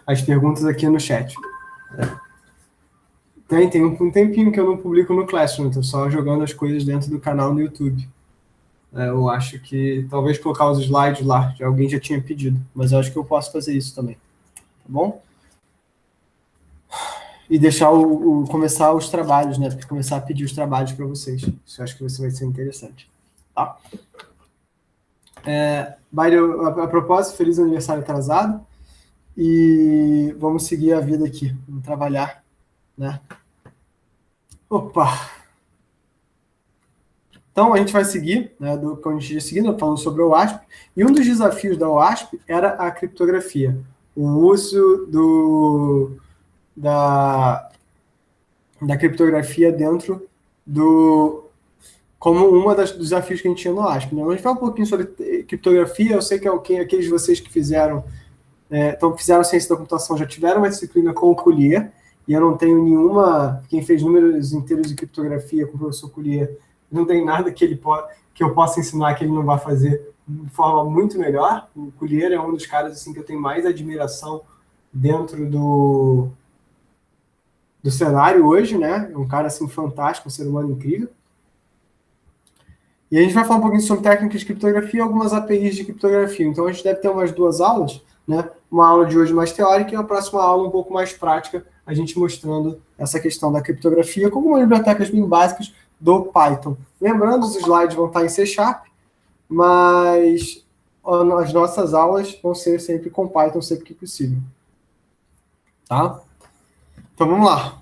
as perguntas aqui no chat. Tem um tempinho que eu não publico no Classroom, estou só jogando as coisas dentro do canal no YouTube. Eu acho que talvez colocar os slides lá, alguém já tinha pedido, mas eu acho que eu posso fazer isso também, tá bom? E deixar começar os trabalhos, né? Começar a pedir os trabalhos para vocês. Isso eu acho que vai ser interessante, tá? A propósito, feliz aniversário atrasado. E vamos seguir a vida aqui, vamos trabalhar, né? Opa! Então, a gente vai seguir, né, como a gente ia seguindo, falando sobre a OWASP, e um dos desafios da OWASP era a criptografia, o uso da criptografia dentro como dos desafios que a gente tinha no OWASP. Né? A gente fala um pouquinho sobre criptografia, eu sei que aqueles de vocês que fizeram ciência da computação já tiveram uma disciplina com o Collier, e eu não tenho nenhuma, quem fez números inteiros de criptografia com o professor Collier, não tem nada que eu possa ensinar que ele não vai fazer de forma muito melhor. O Collier é um dos caras assim, que eu tenho mais admiração dentro do cenário hoje, né? É um cara assim, fantástico, um ser humano incrível. E a gente vai falar um pouquinho sobre técnicas de criptografia e algumas APIs de criptografia. Então a gente deve ter umas 2 aulas, né? Uma aula de hoje mais teórica e a próxima aula um pouco mais prática, a gente mostrando essa questão da criptografia com algumas bibliotecas bem básicas do Python. Lembrando, os slides vão estar em C#, mas as nossas aulas vão ser sempre com Python, sempre que possível. Tá? Então, vamos lá.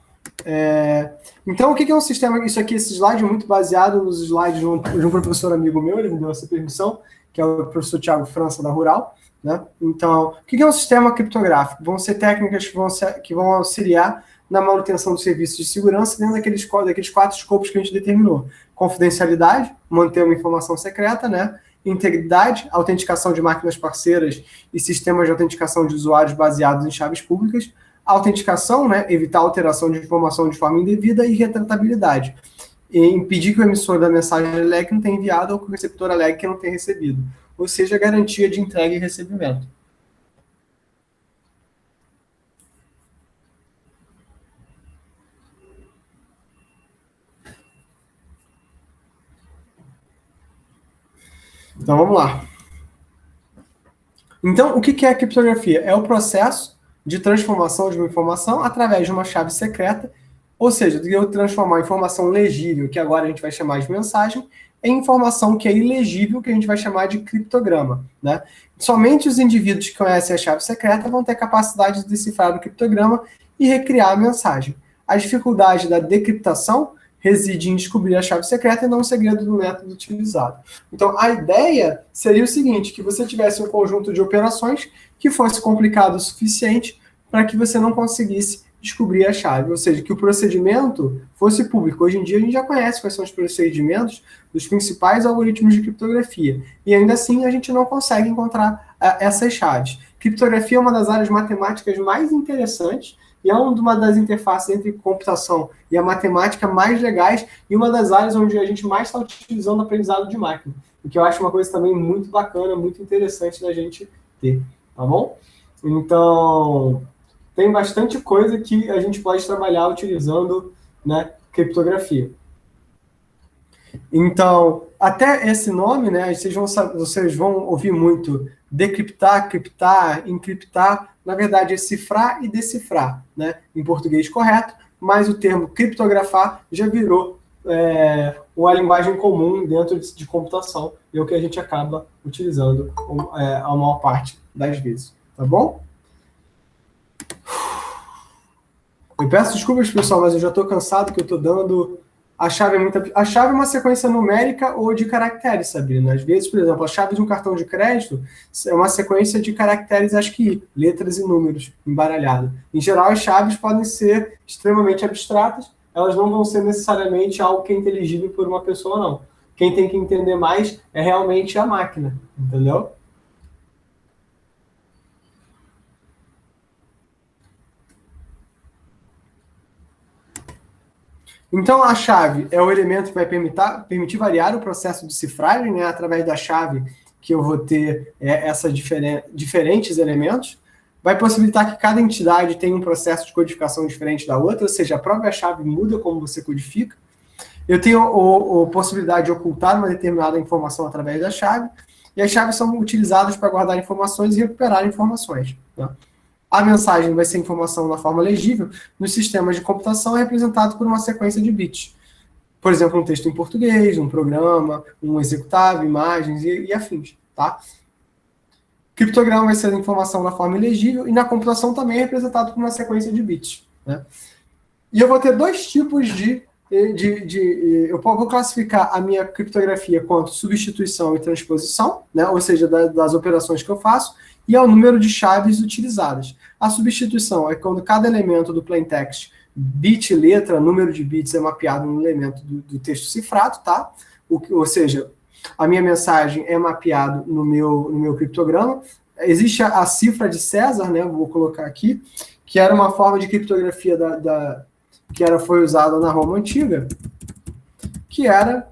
Então, o que é um sistema? Esse slide é muito baseado nos slides de um professor amigo meu, ele me deu essa permissão, que é o professor Thiago França, da Rural. Né? Então, o que é um sistema criptográfico? Vão ser técnicas que vão auxiliar na manutenção dos serviços de segurança dentro daqueles 4 escopos que a gente determinou. Confidencialidade, manter uma informação secreta, né? Integridade, autenticação de máquinas parceiras e sistemas de autenticação de usuários baseados em chaves públicas, autenticação, né? Evitar alteração de informação de forma indevida e retratabilidade. E impedir que o emissor da mensagem alegue não tenha enviado ou que o receptor alegue que não tenha recebido. Ou seja, garantia de entrega e recebimento. Então, vamos lá. Então, o que é a criptografia? É o processo de transformação de uma informação através de uma chave secreta, ou seja, de eu transformar a informação legível, que agora a gente vai chamar de mensagem, em informação que é ilegível, que a gente vai chamar de criptograma. Né? Somente os indivíduos que conhecem a chave secreta vão ter capacidade de decifrar o criptograma e recriar a mensagem. A dificuldade da decriptação reside em descobrir a chave secreta e não o segredo do método utilizado. Então, a ideia seria o seguinte, que você tivesse um conjunto de operações que fosse complicado o suficiente para que você não conseguisse descobrir a chave, ou seja, que o procedimento fosse público. Hoje em dia a gente já conhece quais são os procedimentos dos principais algoritmos de criptografia, e ainda assim a gente não consegue encontrar essas chaves. Criptografia é uma das áreas matemáticas mais interessantes, e é uma das interfaces entre computação e a matemática mais legais, e uma das áreas onde a gente mais está utilizando o aprendizado de máquina, o que eu acho uma coisa também muito bacana, muito interessante da gente ter, tá bom? Então, tem bastante coisa que a gente pode trabalhar utilizando, né, criptografia. Então, até esse nome, né, vocês vão ouvir muito decriptar, criptar, encriptar, na verdade é cifrar e decifrar, né, em português correto, mas o termo criptografar já virou uma linguagem comum dentro de computação, e é o que a gente acaba utilizando a maior parte das vezes, tá bom? Eu peço desculpas, pessoal, mas eu já estou cansado que eu estou dando... A chave é uma sequência numérica ou de caracteres, Sabrina. Às vezes, por exemplo, a chave de um cartão de crédito é uma sequência de caracteres ASCII, letras e números embaralhados. Em geral, as chaves podem ser extremamente abstratas, elas não vão ser necessariamente algo que é inteligível por uma pessoa, não. Quem tem que entender mais é realmente a máquina, entendeu? Então, a chave é o elemento que vai permitir variar o processo de cifragem, né, através da chave que eu vou ter diferentes elementos. vai possibilitar que cada entidade tenha um processo de codificação diferente da outra, ou seja, a própria chave muda como você codifica. Eu tenho a possibilidade de ocultar uma determinada informação através da chave, e as chaves são utilizadas para guardar informações e recuperar informações. Tá? A mensagem vai ser informação na forma legível. Nos sistemas de computação é representado por uma sequência de bits. Por exemplo, um texto em português, um programa, um executável, imagens e afins. Tá? Criptograma vai ser a informação na forma ilegível e na computação também é representado por uma sequência de bits. Né? E eu vou ter dois tipos eu vou classificar a minha criptografia quanto substituição e transposição, né? Ou seja, das operações que eu faço, e ao número de chaves utilizadas. A substituição é quando cada elemento do plaintext, bit, letra, número de bits é mapeado no elemento do texto cifrado, tá? Ou seja, a minha mensagem é mapeado no meu criptograma. Existe a cifra de César, né? Vou colocar aqui, que era uma forma de criptografia foi usada na Roma Antiga, que era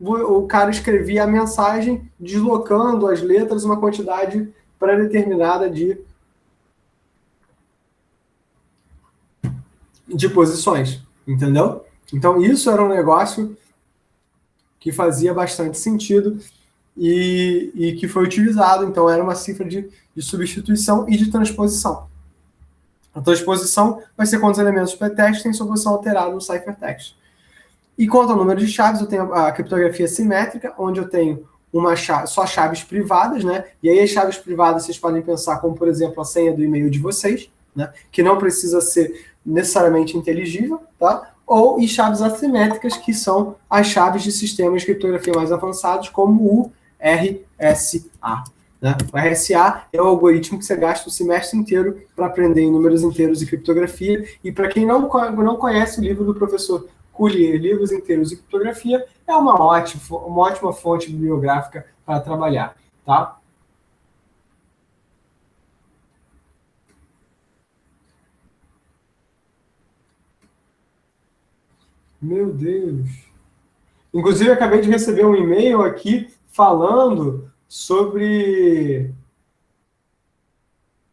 o cara escrevia a mensagem deslocando as letras uma quantidade pré-determinada de posições, entendeu? Então, isso era um negócio que fazia bastante sentido e que foi utilizado. Então, era uma cifra de substituição e de transposição. A transposição vai ser quando os elementos do plaintext têm sua posição alterada no ciphertext. E quanto ao número de chaves, eu tenho a criptografia simétrica, onde eu tenho só chaves privadas, né? E aí as chaves privadas vocês podem pensar como, por exemplo, a senha do e-mail de vocês, né? Que não precisa ser necessariamente inteligível, tá? E chaves assimétricas, que são as chaves de sistemas de criptografia mais avançados, como o RSA. Né? O RSA é o algoritmo que você gasta o semestre inteiro para aprender em números inteiros e criptografia. E para quem não conhece o livro do professor Collier, Livros Inteiros e Criptografia, é uma ótima fonte bibliográfica para trabalhar. Tá? Meu Deus! Inclusive, eu acabei de receber um e-mail aqui falando sobre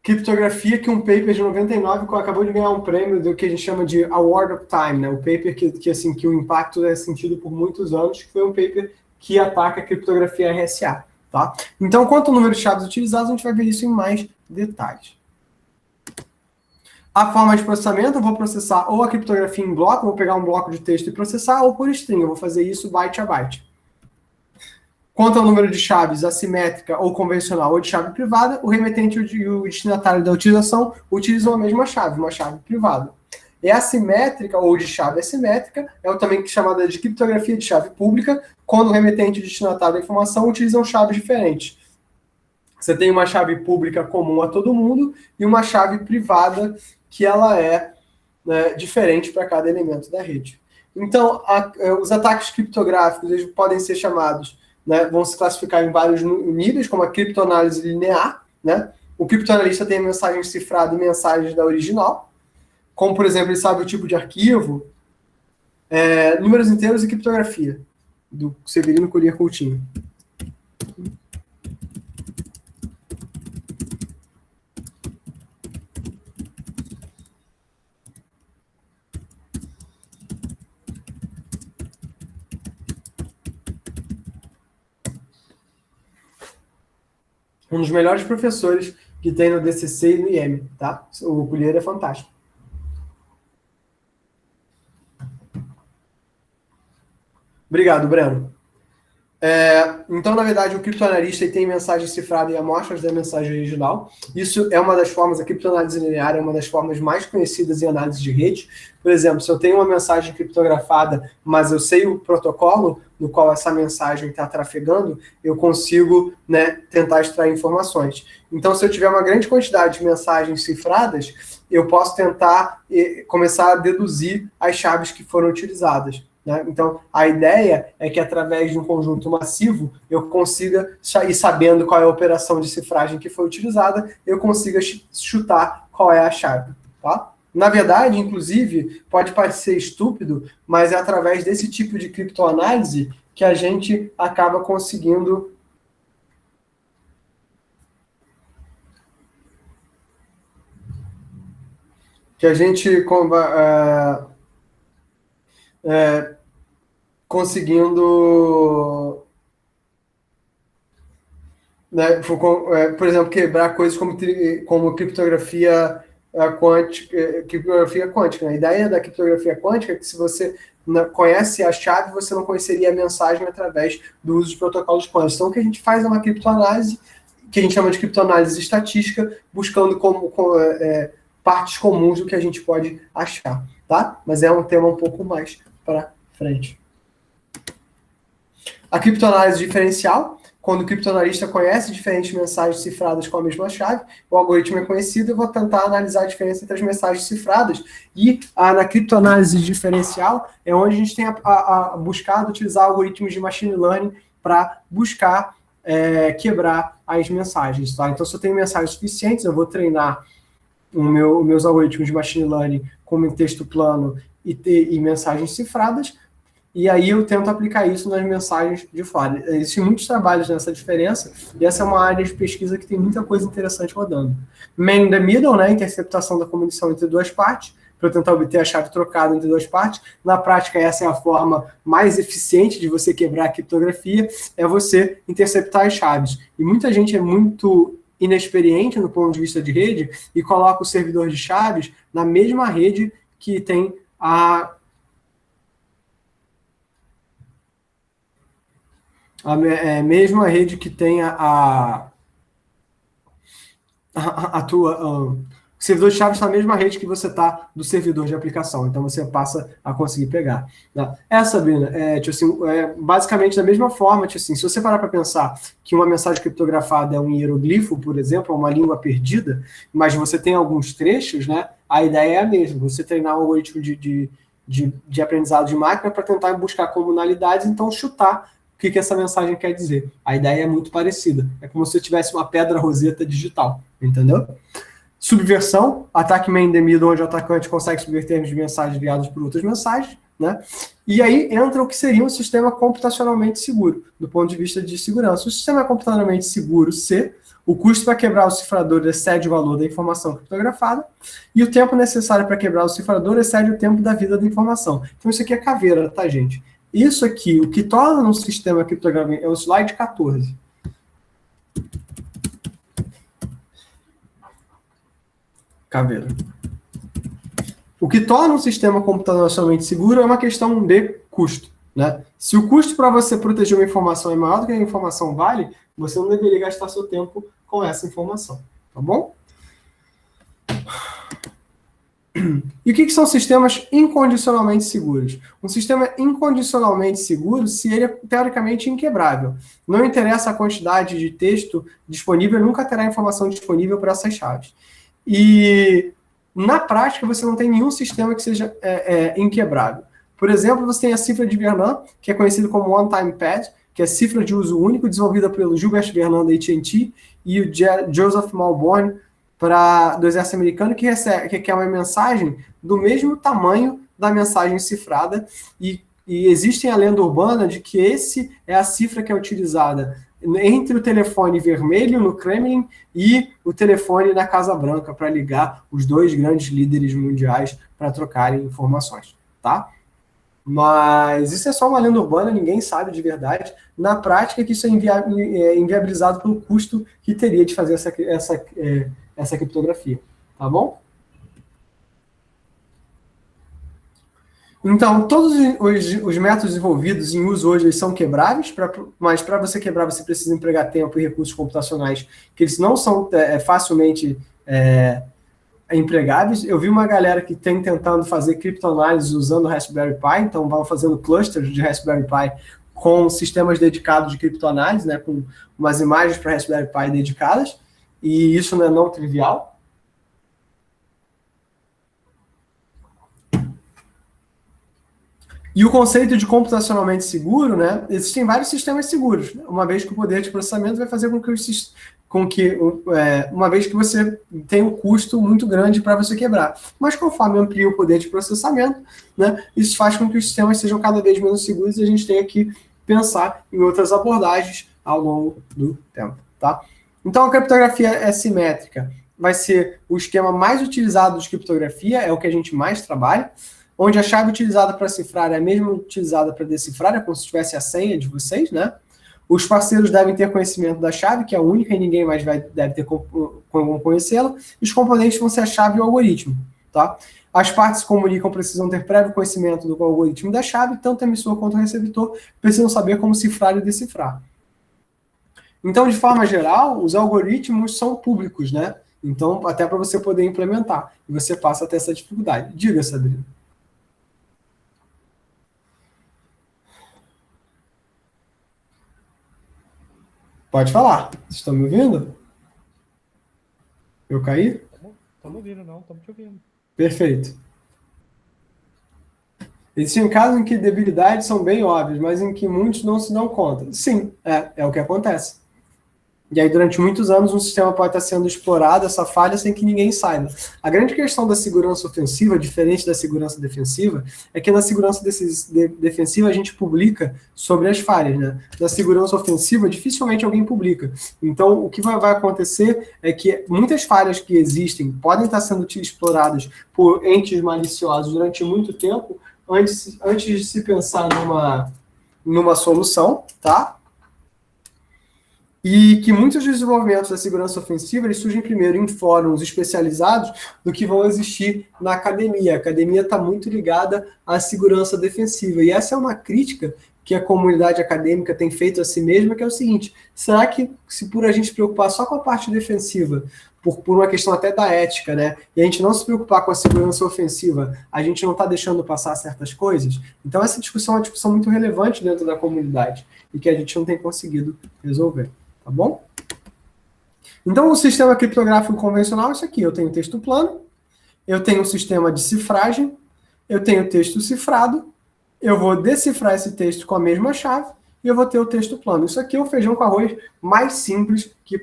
criptografia, que um paper de 99 acabou de ganhar um prêmio do que a gente chama de Award of Time, né? O paper que o impacto é sentido por muitos anos, que foi um paper que ataca a criptografia RSA. Tá? Então, quanto ao número de chaves utilizadas, a gente vai ver isso em mais detalhes. A forma de processamento, eu vou processar ou a criptografia em bloco, vou pegar um bloco de texto e processar, ou por string, eu vou fazer isso byte a byte. Quanto ao número de chaves assimétrica ou convencional ou de chave privada, o remetente e o destinatário da utilização utilizam a mesma chave, uma chave privada. É assimétrica ou de chave assimétrica, é também chamada de criptografia de chave pública, quando o remetente e o destinatário da informação utilizam chaves diferentes. Você tem uma chave pública comum a todo mundo e uma chave privada que ela é, né, diferente para cada elemento da rede. Então, os ataques criptográficos eles podem ser chamados, né, vão se classificar em vários níveis, como a criptoanálise linear. Né? O criptoanalista tem a mensagem cifrada e mensagens da original, como, por exemplo, ele sabe o tipo de arquivo, números inteiros e criptografia, do Severino Collier Coutinho. Um dos melhores professores que tem no DCC e no IEM, tá? O Collier é fantástico. Obrigado, Breno. Então, na verdade, o criptoanalista tem mensagem cifrada e amostras da mensagem original. Isso é uma das formas, a criptoanálise linear é uma das formas mais conhecidas em análise de rede. Por exemplo, se eu tenho uma mensagem criptografada, mas eu sei o protocolo no qual essa mensagem está trafegando, eu consigo, né, tentar extrair informações. Então, se eu tiver uma grande quantidade de mensagens cifradas, eu posso tentar começar a deduzir as chaves que foram utilizadas. Né? Então, a ideia é que através de um conjunto massivo eu consiga, ir sabendo qual é a operação de cifragem que foi utilizada, eu consiga chutar qual é a chave. Tá? Na verdade, inclusive, pode parecer estúpido, mas é através desse tipo de criptoanálise que a gente acaba conseguindo que a gente conseguindo, né, por exemplo, quebrar coisas como criptografia quântica. A ideia da criptografia quântica é que se você conhece a chave, você não conheceria a mensagem através do uso de protocolos quânticos. Então, o que a gente faz é uma criptoanálise, que a gente chama de criptoanálise estatística, buscando partes comuns do que a gente pode achar, tá? Mas é um tema um pouco mais para frente. A criptoanálise diferencial, quando o criptoanalista conhece diferentes mensagens cifradas com a mesma chave, o algoritmo é conhecido, eu vou tentar analisar a diferença entre as mensagens cifradas. E na criptoanálise diferencial é onde a gente tem buscado utilizar algoritmos de machine learning para buscar quebrar as mensagens. Tá? Então, se eu tenho mensagens suficientes, eu vou treinar meus algoritmos de machine learning com texto plano e mensagens cifradas, e aí eu tento aplicar isso nas mensagens de fora. Existem muitos trabalhos nessa diferença, e essa é uma área de pesquisa que tem muita coisa interessante rodando. Man in the middle, né, interceptação da comunicação entre duas partes, para eu tentar obter a chave trocada entre duas partes. Na prática, essa é a forma mais eficiente de você quebrar a criptografia, é você interceptar as chaves. E muita gente é muito inexperiente no ponto de vista de rede e coloca o servidor de chaves na mesma rede que tem a mesma rede que tem a tua... O servidor de chaves está na mesma rede que você está do servidor de aplicação, então você passa a conseguir pegar. Sabrina, basicamente da mesma forma, se você parar para pensar que uma mensagem criptografada é um hieroglifo, por exemplo, é uma língua perdida, mas você tem alguns trechos, né? A ideia é a mesma, você treinar um algoritmo de aprendizado de máquina para tentar buscar comunalidades, então chutar o que essa mensagem quer dizer. A ideia é muito parecida. É como se eu tivesse uma pedra roseta digital, entendeu? Subversão, ataque man in the middle, onde o atacante consegue subverter as mensagens enviadas por outras mensagens, né? E aí entra o que seria um sistema computacionalmente seguro, do ponto de vista de segurança. O sistema é computacionalmente seguro se o custo para quebrar o cifrador excede o valor da informação criptografada e o tempo necessário para quebrar o cifrador excede o tempo da vida da informação. Então isso aqui é caveira, tá, gente? Isso aqui, o que torna um sistema criptográfico, é o slide 14. Caveira. O que torna um sistema computacionalmente seguro é uma questão de custo, né? Se o custo para você proteger uma informação é maior do que a informação vale, você não deveria gastar seu tempo com essa informação, tá bom? E o que são sistemas incondicionalmente seguros? Um sistema incondicionalmente seguro se ele é teoricamente inquebrável. Não interessa a quantidade de texto disponível, nunca terá informação disponível para essas chaves. E, na prática, você não tem nenhum sistema que seja inquebrável. Por exemplo, você tem a cifra de Vernon, que é conhecido como One Time Pad, que é cifra de uso único, desenvolvida pelo Gilbert Vernon da AT&T e o Joseph Malborn do exército americano, que é uma mensagem do mesmo tamanho da mensagem cifrada, e existe a lenda urbana de que esse é a cifra que é utilizada entre o telefone vermelho no Kremlin e o telefone na Casa Branca para ligar os dois grandes líderes mundiais para trocarem informações, tá? Mas isso é só uma lenda urbana, ninguém sabe de verdade. Na prática, que isso é inviabilizado pelo custo que teria de fazer essa criptografia, tá bom? Então, todos os métodos envolvidos em uso hoje eles são quebráveis, mas para você quebrar você precisa empregar tempo e recursos computacionais que eles não são facilmente empregáveis. Eu vi uma galera que tem tentando fazer criptoanálise usando o Raspberry Pi, então vão fazendo clusters de Raspberry Pi com sistemas dedicados de criptoanálise, né, com umas imagens para Raspberry Pi dedicadas, e isso não é não trivial. E o conceito de computacionalmente seguro, né? Existem vários sistemas seguros, né? Uma vez que o poder de processamento vai fazer uma vez que você tem um custo muito grande para você quebrar. Mas conforme amplia o poder de processamento, né, isso faz com que os sistemas sejam cada vez menos seguros e a gente tenha que pensar em outras abordagens ao longo do tempo, tá? Então, a criptografia é simétrica vai ser o esquema mais utilizado de criptografia, é o que a gente mais trabalha, onde a chave utilizada para cifrar é a mesma utilizada para decifrar, é como se tivesse a senha de vocês, né? Os parceiros devem ter conhecimento da chave, que é a única e ninguém mais deve ter como conhecê-la, e os componentes vão ser a chave e o algoritmo, tá? As partes que comunicam precisam ter prévio conhecimento do algoritmo da chave, tanto o emissor quanto o receptor precisam saber como cifrar e decifrar. Então, de forma geral, os algoritmos são públicos, né? Então, até para você poder implementar. E você passa a ter essa dificuldade. Diga, Sabrina. Pode falar. Vocês estão me ouvindo? Eu caí? Estamos ouvindo, não. Estamos te ouvindo. Perfeito. Existem casos em que debilidades são bem óbvias, mas em que muitos não se dão conta. Sim, é o que acontece. E aí, durante muitos anos, um sistema pode estar sendo explorado, essa falha, sem que ninguém saiba. A grande questão da segurança ofensiva, diferente da segurança defensiva, é que na segurança defensiva a gente publica sobre as falhas, né? Na segurança ofensiva, dificilmente alguém publica. Então, o que vai acontecer é que muitas falhas que existem podem estar sendo exploradas por entes maliciosos durante muito tempo, antes de se pensar numa solução, tá? E que muitos desenvolvimentos da segurança ofensiva eles surgem primeiro em fóruns especializados do que vão existir na academia. A academia está muito ligada à segurança defensiva. E essa é uma crítica que a comunidade acadêmica tem feito a si mesma, que é o seguinte: será que se por a gente se preocupar só com a parte defensiva, por uma questão até da ética, né, e a gente não se preocupar com a segurança ofensiva, a gente não está deixando passar certas coisas? Então essa discussão é uma discussão muito relevante dentro da comunidade e que a gente não tem conseguido resolver. Tá bom? Então, o sistema criptográfico convencional é isso aqui. Eu tenho texto plano, eu tenho um sistema de cifragem, eu tenho texto cifrado, eu vou decifrar esse texto com a mesma chave e eu vou ter o texto plano. Isso aqui é o feijão com arroz mais simples que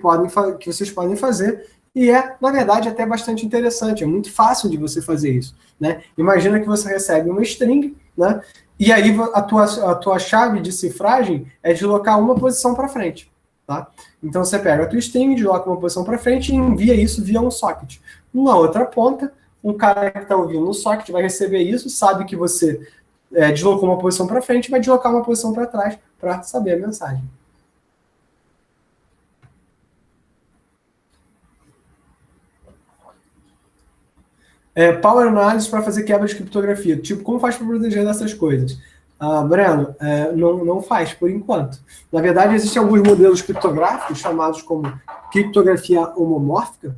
vocês podem fazer e é, na verdade, até bastante interessante. É muito fácil de você fazer isso, né? Imagina que você recebe uma string, né? E aí a tua chave de cifragem é deslocar uma posição para frente. Tá? Então você pega a tua string, desloca uma posição para frente e envia isso via um socket. Na outra ponta, um cara que está ouvindo no socket vai receber isso, sabe que você deslocou uma posição para frente e vai deslocar uma posição para trás para saber a mensagem. Power Analysis para fazer quebra de criptografia. Tipo, como faz para proteger dessas coisas? Breno, não faz, por enquanto. Na verdade, existem alguns modelos criptográficos chamados como criptografia homomórfica,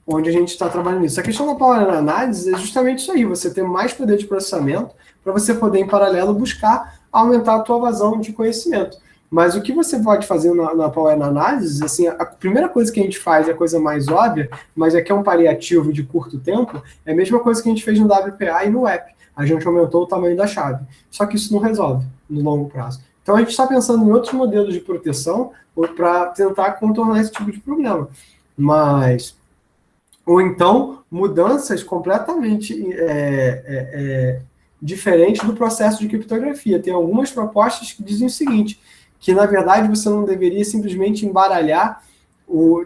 onde a gente está trabalhando nisso. A questão da Power Analysis é justamente isso aí, você ter mais poder de processamento para você poder, em paralelo, buscar aumentar a tua vazão de conhecimento. Mas o que você pode fazer na Power Analysis, assim, a primeira coisa que a gente faz é a coisa mais óbvia, mas é que é um paliativo de curto tempo, é a mesma coisa que a gente fez no WPA e no app. A gente aumentou o tamanho da chave. Só que isso não resolve no longo prazo. Então a gente está pensando em outros modelos de proteção para tentar contornar esse tipo de problema. Ou então, mudanças completamente diferentes do processo de criptografia. Tem algumas propostas que dizem o seguinte, que na verdade você não deveria simplesmente embaralhar,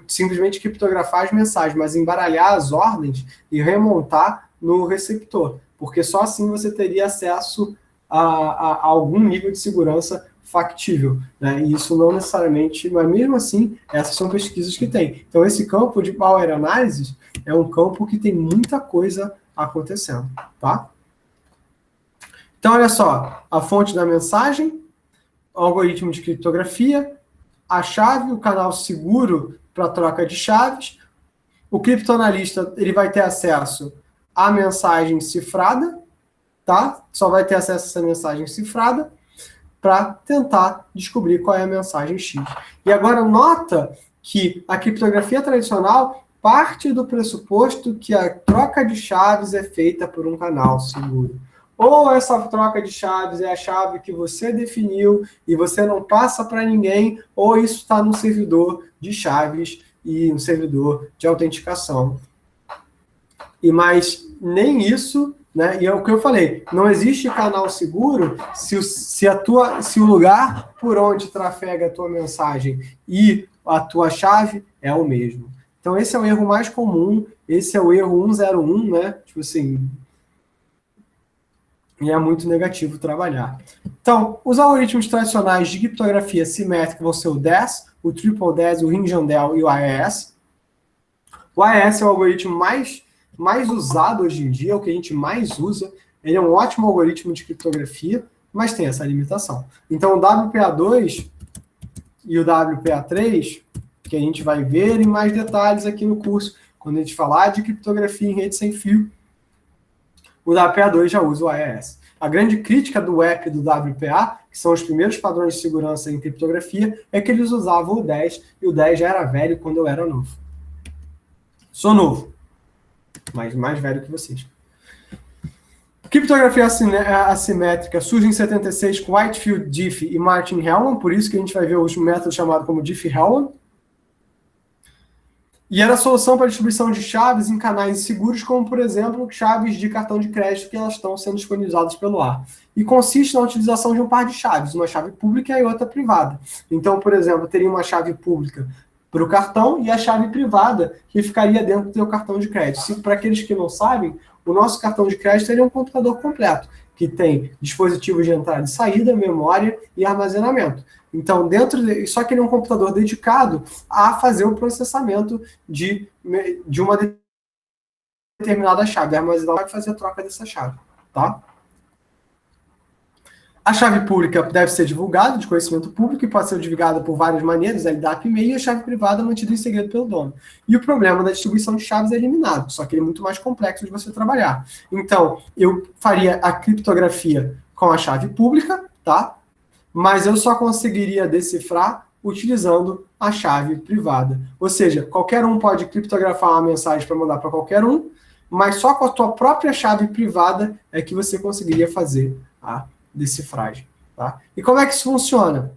simplesmente criptografar as mensagens, mas embaralhar as ordens e remontar no receptor, porque só assim você teria acesso a algum nível de segurança factível, né? E isso não necessariamente, mas mesmo assim, essas são pesquisas que tem. Então, esse campo de Power Analysis é um campo que tem muita coisa acontecendo, tá? Então, olha só, a fonte da mensagem, o algoritmo de criptografia, a chave, o canal seguro para troca de chaves. O criptoanalista ele vai ter acesso à mensagem cifrada, tá? Só vai ter acesso a essa mensagem cifrada para tentar descobrir qual é a mensagem X. E agora nota que a criptografia tradicional parte do pressuposto que a troca de chaves é feita por um canal seguro. Ou essa troca de chaves é a chave que você definiu e você não passa para ninguém, ou isso está no servidor de chaves e no servidor de autenticação. Mas nem isso né? E é o que eu falei, não existe canal seguro se o lugar por onde trafega a tua mensagem e a tua chave é o mesmo. Então, esse é o erro mais comum, esse é o erro 101, né? Tipo assim, e é muito negativo trabalhar. Então, os algoritmos tradicionais de criptografia simétrica vão ser o DES, o Triple DES, o Ring-Jandel e o AES. O AES é o algoritmo mais usado hoje em dia, é o que a gente mais usa. Ele é um ótimo algoritmo de criptografia, mas tem essa limitação. Então, o WPA2 e o WPA3, que a gente vai ver em mais detalhes aqui no curso, quando a gente falar de criptografia em rede sem fio, o WPA2 já usa o AES. A grande crítica do WEP e do WPA, que são os primeiros padrões de segurança em criptografia, é que eles usavam o 10, e o 10 já era velho quando eu era novo. Sou novo, mas mais velho que vocês. Criptografia assimétrica surge em 76 com Whitefield Diffie e Martin Hellman, por isso que a gente vai ver o método chamado como Diffie-Hellman. E era a solução para a distribuição de chaves em canais seguros, como, por exemplo, chaves de cartão de crédito que elas estão sendo disponibilizadas pelo ar. E consiste na utilização de um par de chaves, uma chave pública e outra privada. Então, por exemplo, teria uma chave pública para o cartão e a chave privada que ficaria dentro do seu cartão de crédito. Para aqueles que não sabem, o nosso cartão de crédito é um computador completo, que tem dispositivos de entrada e saída, memória e armazenamento. Então, só que ele é um computador dedicado a fazer o processamento de uma determinada chave. A armazenador vai fazer a troca dessa chave, tá? A chave pública deve ser divulgada, de conhecimento público, e pode ser divulgada por várias maneiras, LDAP e e-mail, e a chave privada é mantida em segredo pelo dono. E o problema da distribuição de chaves é eliminado, só que ele é muito mais complexo de você trabalhar. Então, eu faria a criptografia com a chave pública, tá? Mas eu só conseguiria decifrar utilizando a chave privada. Ou seja, qualquer um pode criptografar uma mensagem para mandar para qualquer um, mas só com a tua própria chave privada é que você conseguiria fazer a decifragem. Tá? E como é que isso funciona?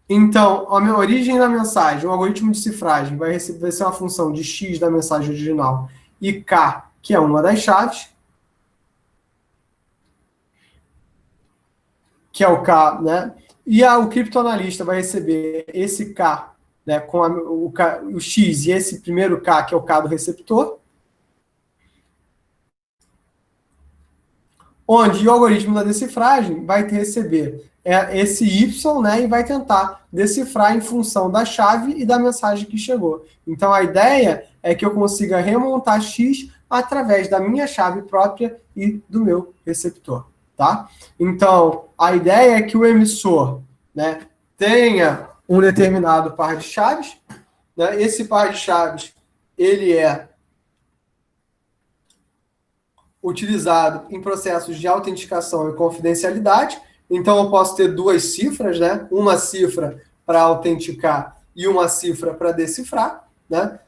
Então, a minha origem da mensagem, o algoritmo de cifragem vai ser uma função de x da mensagem original e k, que é uma das chaves, que é o K, né? E o criptoanalista vai receber esse K, né, com o X e esse primeiro K, que é o K do receptor, onde o algoritmo da decifragem vai receber esse Y, né, e vai tentar decifrar em função da chave e da mensagem que chegou. Então, a ideia é que eu consiga remontar X através da minha chave própria e do meu receptor. Tá? Então, a ideia é que o emissor, né, tenha um determinado par de chaves, né? Esse par de chaves ele é utilizado em processos de autenticação e confidencialidade. Então, eu posso ter duas cifras, né? Uma cifra para autenticar e uma cifra para decifrar. Né?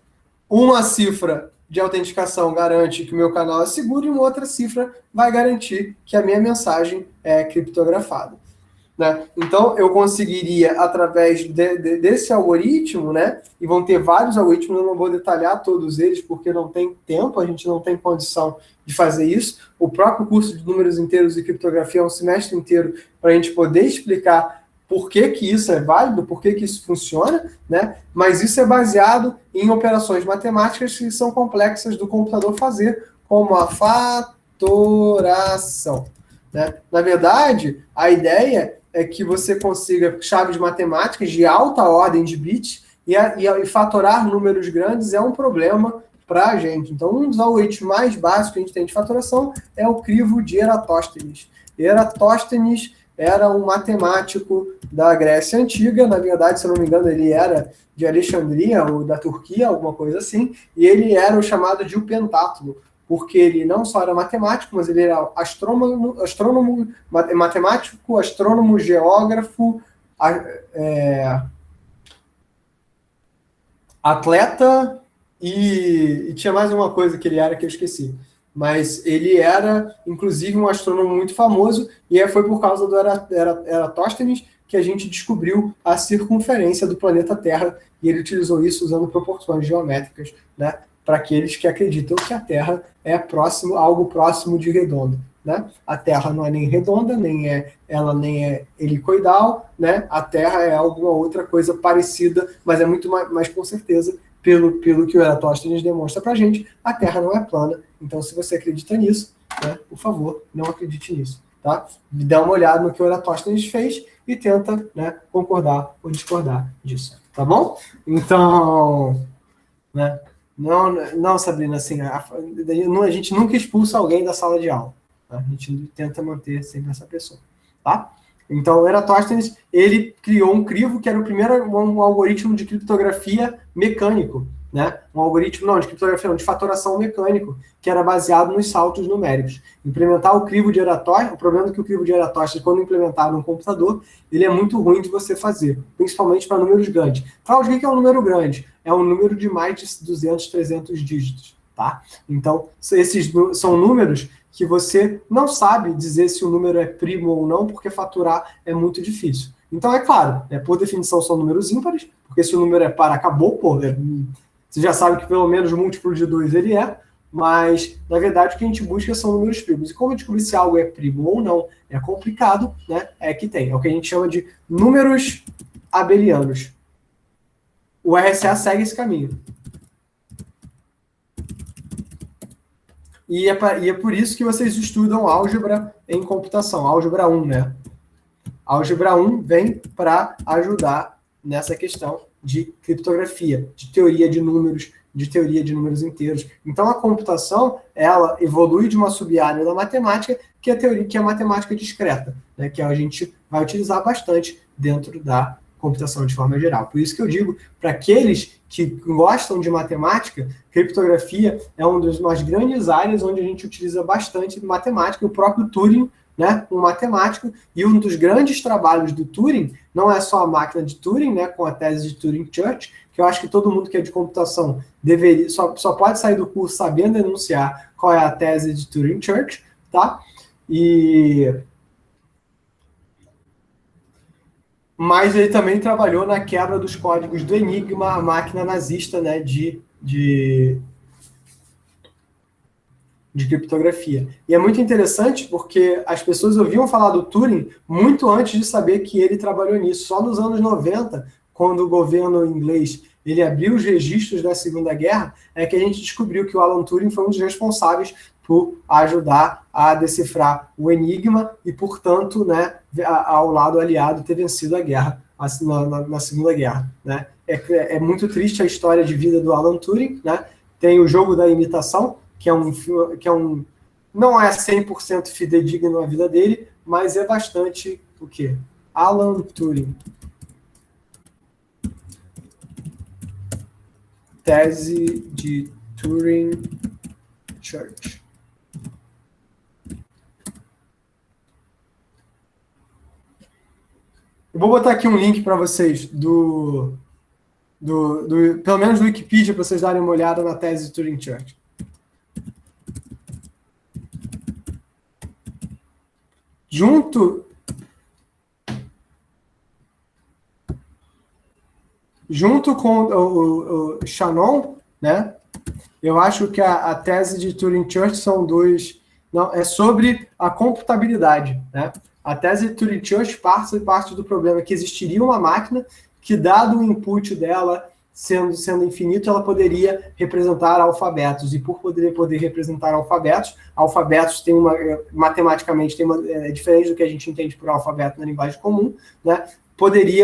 Uma cifra de autenticação garante que o meu canal é seguro e uma outra cifra vai garantir que a minha mensagem é criptografada. Né? Então, eu conseguiria, através desse algoritmo, né, e vão ter vários algoritmos, eu não vou detalhar todos eles, porque não tem tempo, a gente não tem condição de fazer isso. O próprio curso de números inteiros e criptografia é um semestre inteiro para a gente poder explicar por que isso é válido, por que isso funciona, né? Mas isso é baseado em operações matemáticas que são complexas do computador fazer, como a fatoração. Né? Na verdade, a ideia é que você consiga chaves matemáticas de alta ordem de bits e fatorar números grandes é um problema para a gente. Então, um dos algoritmos mais básicos que a gente tem de fatoração é o crivo de Eratóstenes. Eratóstenes era um matemático da Grécia Antiga, na verdade, se eu não me engano, ele era de Alexandria ou da Turquia, alguma coisa assim, e ele era o chamado de o pentátulo, porque ele não só era matemático, mas ele era astrônomo matemático, astrônomo, geógrafo, atleta e tinha mais uma coisa que ele era que eu esqueci. Mas ele era, inclusive, um astrônomo muito famoso, e foi por causa do Eratóstenes que a gente descobriu a circunferência do planeta Terra, e ele utilizou isso usando proporções geométricas, né, para aqueles que acreditam que a Terra é algo próximo de redondo. Né? A Terra não é nem redonda, ela nem é helicoidal, né? A Terra é alguma outra coisa parecida, mas é muito mais com certeza, pelo que o Eratóstenes demonstra para a gente, a Terra não é plana. Então, se você acredita nisso, né, por favor, não acredite nisso. Tá? Dá uma olhada no que o Eratóstenes fez e tenta, né, concordar ou discordar disso. Tá bom? Então, né, não, Sabrina, assim, a gente nunca expulsa alguém da sala de aula. Tá? A gente tenta manter sempre essa pessoa. Tá? Então, o Eratóstenes, ele criou um crivo que era o primeiro um algoritmo de criptografia mecânico, né? Um algoritmo, não, de criptografia, não, de fatoração mecânico, que era baseado nos saltos numéricos. Implementar o crivo de Eratóstenes, o problema é que o crivo de Eratóstenes, quando implementado no computador, ele é muito ruim de você fazer, principalmente para números grandes. Cláudio, o que é um número grande? É um número de mais de 200, 300 dígitos, tá? Então, esses são números que você não sabe dizer se o número é primo ou não, porque faturar é muito difícil. Então, é claro, por definição são números ímpares, porque se o número é par, acabou, você já sabe que pelo menos múltiplo de 2 ele é, mas, na verdade, o que a gente busca são números primos. E como descobrir se algo é primo ou não é complicado, né? É que tem. É o que a gente chama de números abelianos. O RSA segue esse caminho. E é por isso que vocês estudam álgebra em computação, álgebra 1, né? Álgebra 1 vem para ajudar nessa questão de criptografia, de teoria de números inteiros. Então, a computação, ela evolui de uma sub-área da matemática, que é a teoria, que é a matemática discreta, né? Que a gente vai utilizar bastante dentro da computação de forma geral. Por isso que eu digo, para aqueles que gostam de matemática, criptografia é uma das grandes áreas onde a gente utiliza bastante matemática. O próprio Turing, né, um matemático, e um dos grandes trabalhos do Turing não é só a máquina de Turing, né, com a tese de Turing-Church, que eu acho que todo mundo que é de computação só pode sair do curso sabendo enunciar qual é a tese de Turing-Church, tá? Mas ele também trabalhou na quebra dos códigos do Enigma, a máquina nazista, né, de criptografia. E é muito interessante porque as pessoas ouviam falar do Turing muito antes de saber que ele trabalhou nisso. Só nos anos 90, quando o governo inglês ele abriu os registros da Segunda Guerra, é que a gente descobriu que o Alan Turing foi um dos responsáveis por ajudar a decifrar o Enigma e, portanto, né, ao lado aliado ter vencido a guerra, na Segunda Guerra. Né? É muito triste a história de vida do Alan Turing. Né? Tem o Jogo da Imitação, que não é 100% fidedigno à vida dele, mas é bastante o quê? Alan Turing. Tese de Turing-Church. Eu vou botar aqui um link para vocês pelo menos do Wikipedia, para vocês darem uma olhada na tese de Turing-Church. Junto com o Shannon, né? Eu acho que a tese de Turing-Church são dois... Não, é sobre a computabilidade, né? A tese de Turing-Church parte do problema que existiria uma máquina que, dado o input dela sendo infinito, ela poderia representar alfabetos. E por poder representar alfabetos tem matematicamente é diferente do que a gente entende por alfabeto na linguagem comum, né?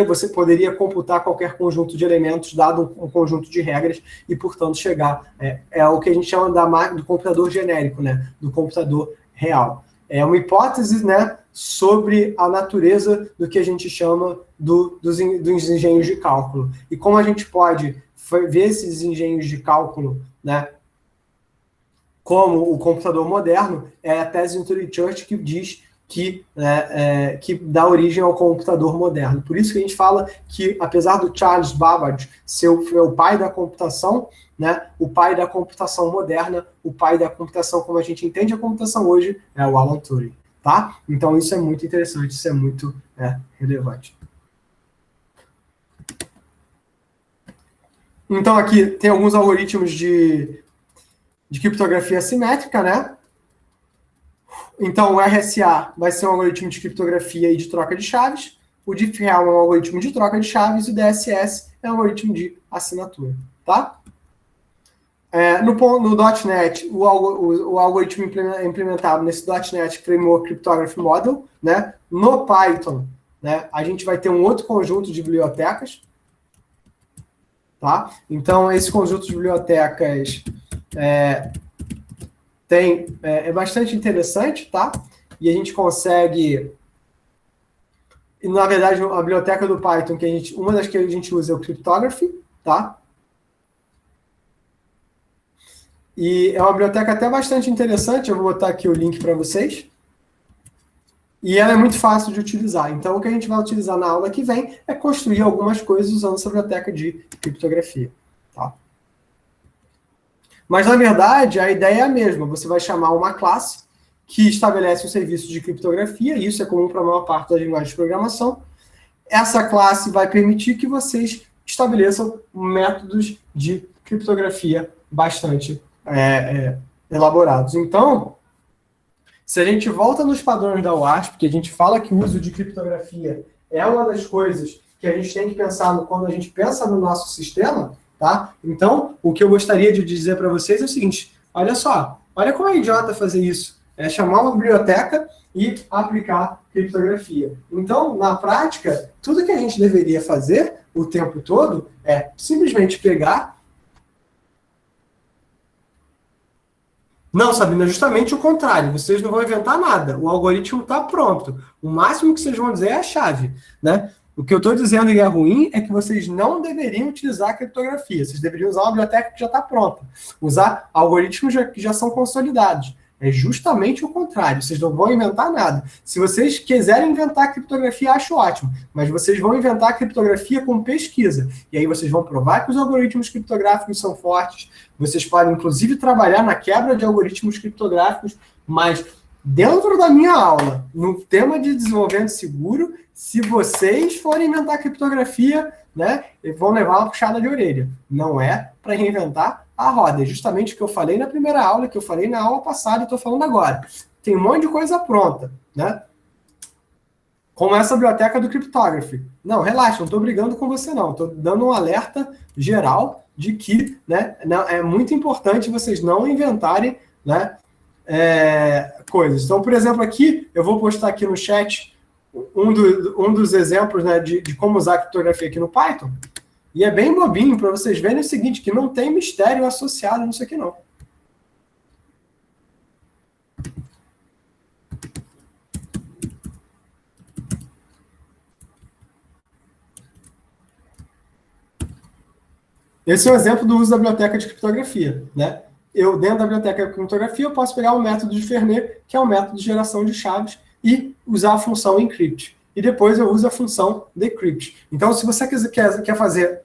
Você poderia computar qualquer conjunto de elementos dado um conjunto de regras e, portanto, chegar... É o que a gente chama do computador genérico, né? Do computador real. É uma hipótese, né, sobre a natureza do que a gente chama dos engenhos de cálculo. E como a gente pode ver esses engenhos de cálculo, né, como o computador moderno, é a tese de Turing-Church que diz que dá origem ao computador moderno. Por isso que a gente fala que, apesar do Charles Babbage ser o pai da computação, né, o pai da computação moderna, o pai da computação como a gente entende a computação hoje, é o Alan Turing. Tá? Então isso é muito interessante, isso é muito relevante. Então aqui tem alguns algoritmos de de criptografia assimétrica, né? Então, o RSA vai ser um algoritmo de criptografia e de troca de chaves, o Diffie-Hellman é um algoritmo de troca de chaves e o DSS é um algoritmo de assinatura, tá? No .NET, o algoritmo implementado nesse .NET Framework Cryptography Model, né? No Python, né, a gente vai ter um outro conjunto de bibliotecas, tá? Então, esse conjunto de bibliotecas é bastante interessante, tá? E a gente consegue... E, na verdade, a biblioteca do Python, uma das que a gente usa é o Cryptography, tá? E é uma biblioteca até bastante interessante, eu vou botar aqui o link para vocês. E ela é muito fácil de utilizar. Então, o que a gente vai utilizar na aula que vem é construir algumas coisas usando essa biblioteca de criptografia, tá? Mas, na verdade, a ideia é a mesma. Você vai chamar uma classe que estabelece um serviço de criptografia, e isso é comum para a maior parte das linguagens de programação. Essa classe vai permitir que vocês estabeleçam métodos de criptografia bastante elaborados. Então, se a gente volta nos padrões da WASP, que a gente fala que o uso de criptografia é uma das coisas que a gente tem que pensar quando a gente pensa no nosso sistema, tá? Então, o que eu gostaria de dizer para vocês é o seguinte, olha só, olha como é idiota fazer isso. É chamar uma biblioteca e aplicar criptografia. Então, na prática, tudo que a gente deveria fazer o tempo todo é simplesmente pegar... Não, Sabrina, justamente o contrário. Vocês não vão inventar nada. O algoritmo está pronto. O máximo que vocês vão dizer é a chave, né? O que eu estou dizendo que é ruim é que vocês não deveriam utilizar a criptografia. Vocês deveriam usar uma biblioteca que já está pronta. Usar algoritmos que já são consolidados. É justamente o contrário. Vocês não vão inventar nada. Se vocês quiserem inventar criptografia, acho ótimo. Mas vocês vão inventar criptografia com pesquisa. E aí vocês vão provar que os algoritmos criptográficos são fortes. Vocês podem, inclusive, trabalhar na quebra de algoritmos criptográficos. Mas dentro da minha aula, no tema de desenvolvimento seguro, se vocês forem inventar criptografia, né, vão levar uma puxada de orelha. Não é para reinventar a roda. É justamente o que eu falei na primeira aula, que eu falei na aula passada e estou falando agora. Tem um monte de coisa pronta, né? Como essa biblioteca do Cryptography. Não, relaxa, não estou brigando com você não. Estou dando um alerta geral de que, né, é muito importante vocês não inventarem, né, coisas. Então, por exemplo, aqui, eu vou postar aqui no chat um dos exemplos, né, de como usar a criptografia aqui no Python. E é bem bobinho para vocês verem o seguinte, que não tem mistério associado nisso aqui não. Esse é um exemplo do uso da biblioteca de criptografia, né? Dentro da biblioteca de criptografia, eu posso pegar o método de Fermat, que é o método de geração de chaves, e usar a função encrypt. E depois eu uso a função decrypt. Então, se você quer fazer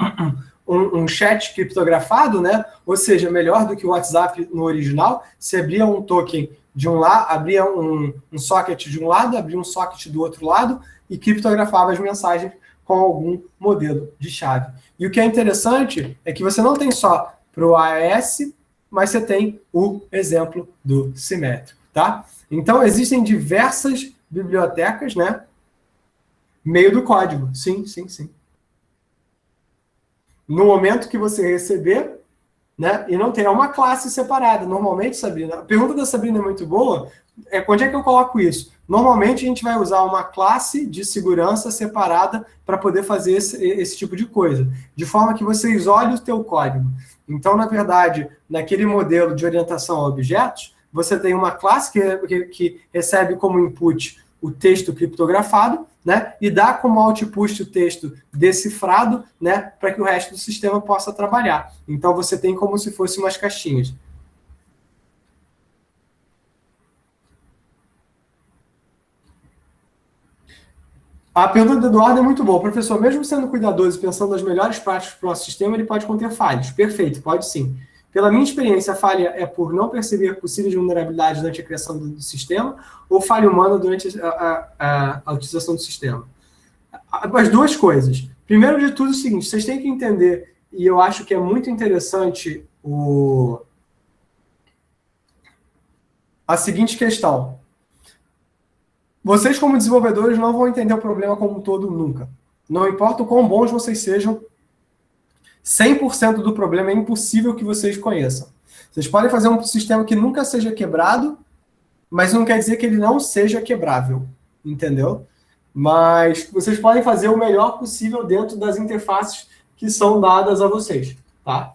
um chat criptografado, né? Ou seja, melhor do que o WhatsApp no original, você abria um token de um lado, abria um socket de um lado, abria um socket do outro lado e criptografava as mensagens com algum modelo de chave. E o que é interessante é que você não tem só para o AES, mas você tem o exemplo do simétrico, tá? Então, existem diversas bibliotecas, né? Meio do código. Sim, sim, sim. No momento que você receber, né? E não terá uma classe separada. Normalmente, Sabrina, a pergunta da Sabrina é muito boa. Onde é que eu coloco isso? Normalmente, a gente vai usar uma classe de segurança separada para poder fazer esse tipo de coisa. De forma que você isole o teu código. Então, na verdade, naquele modelo de orientação a objetos, você tem uma classe que recebe como input o texto criptografado, né, e dá como output o texto decifrado, né, para que o resto do sistema possa trabalhar. Então, você tem como se fossem umas caixinhas. A pergunta do Eduardo é muito boa. Professor, mesmo sendo cuidadoso e pensando nas melhores práticas para o nosso sistema, ele pode conter falhas. Perfeito, pode sim. Pela minha experiência, a falha é por não perceber possíveis vulnerabilidades durante a criação do sistema ou falha humana durante a utilização do sistema? As duas coisas. Primeiro de tudo é o seguinte, vocês têm que entender, e eu acho que é muito interessante a seguinte questão. Vocês, como desenvolvedores, não vão entender o problema como um todo nunca. Não importa o quão bons vocês sejam, 100% do problema é impossível que vocês conheçam. Vocês podem fazer um sistema que nunca seja quebrado, mas não quer dizer que ele não seja quebrável, entendeu? Mas vocês podem fazer o melhor possível dentro das interfaces que são dadas a vocês, tá?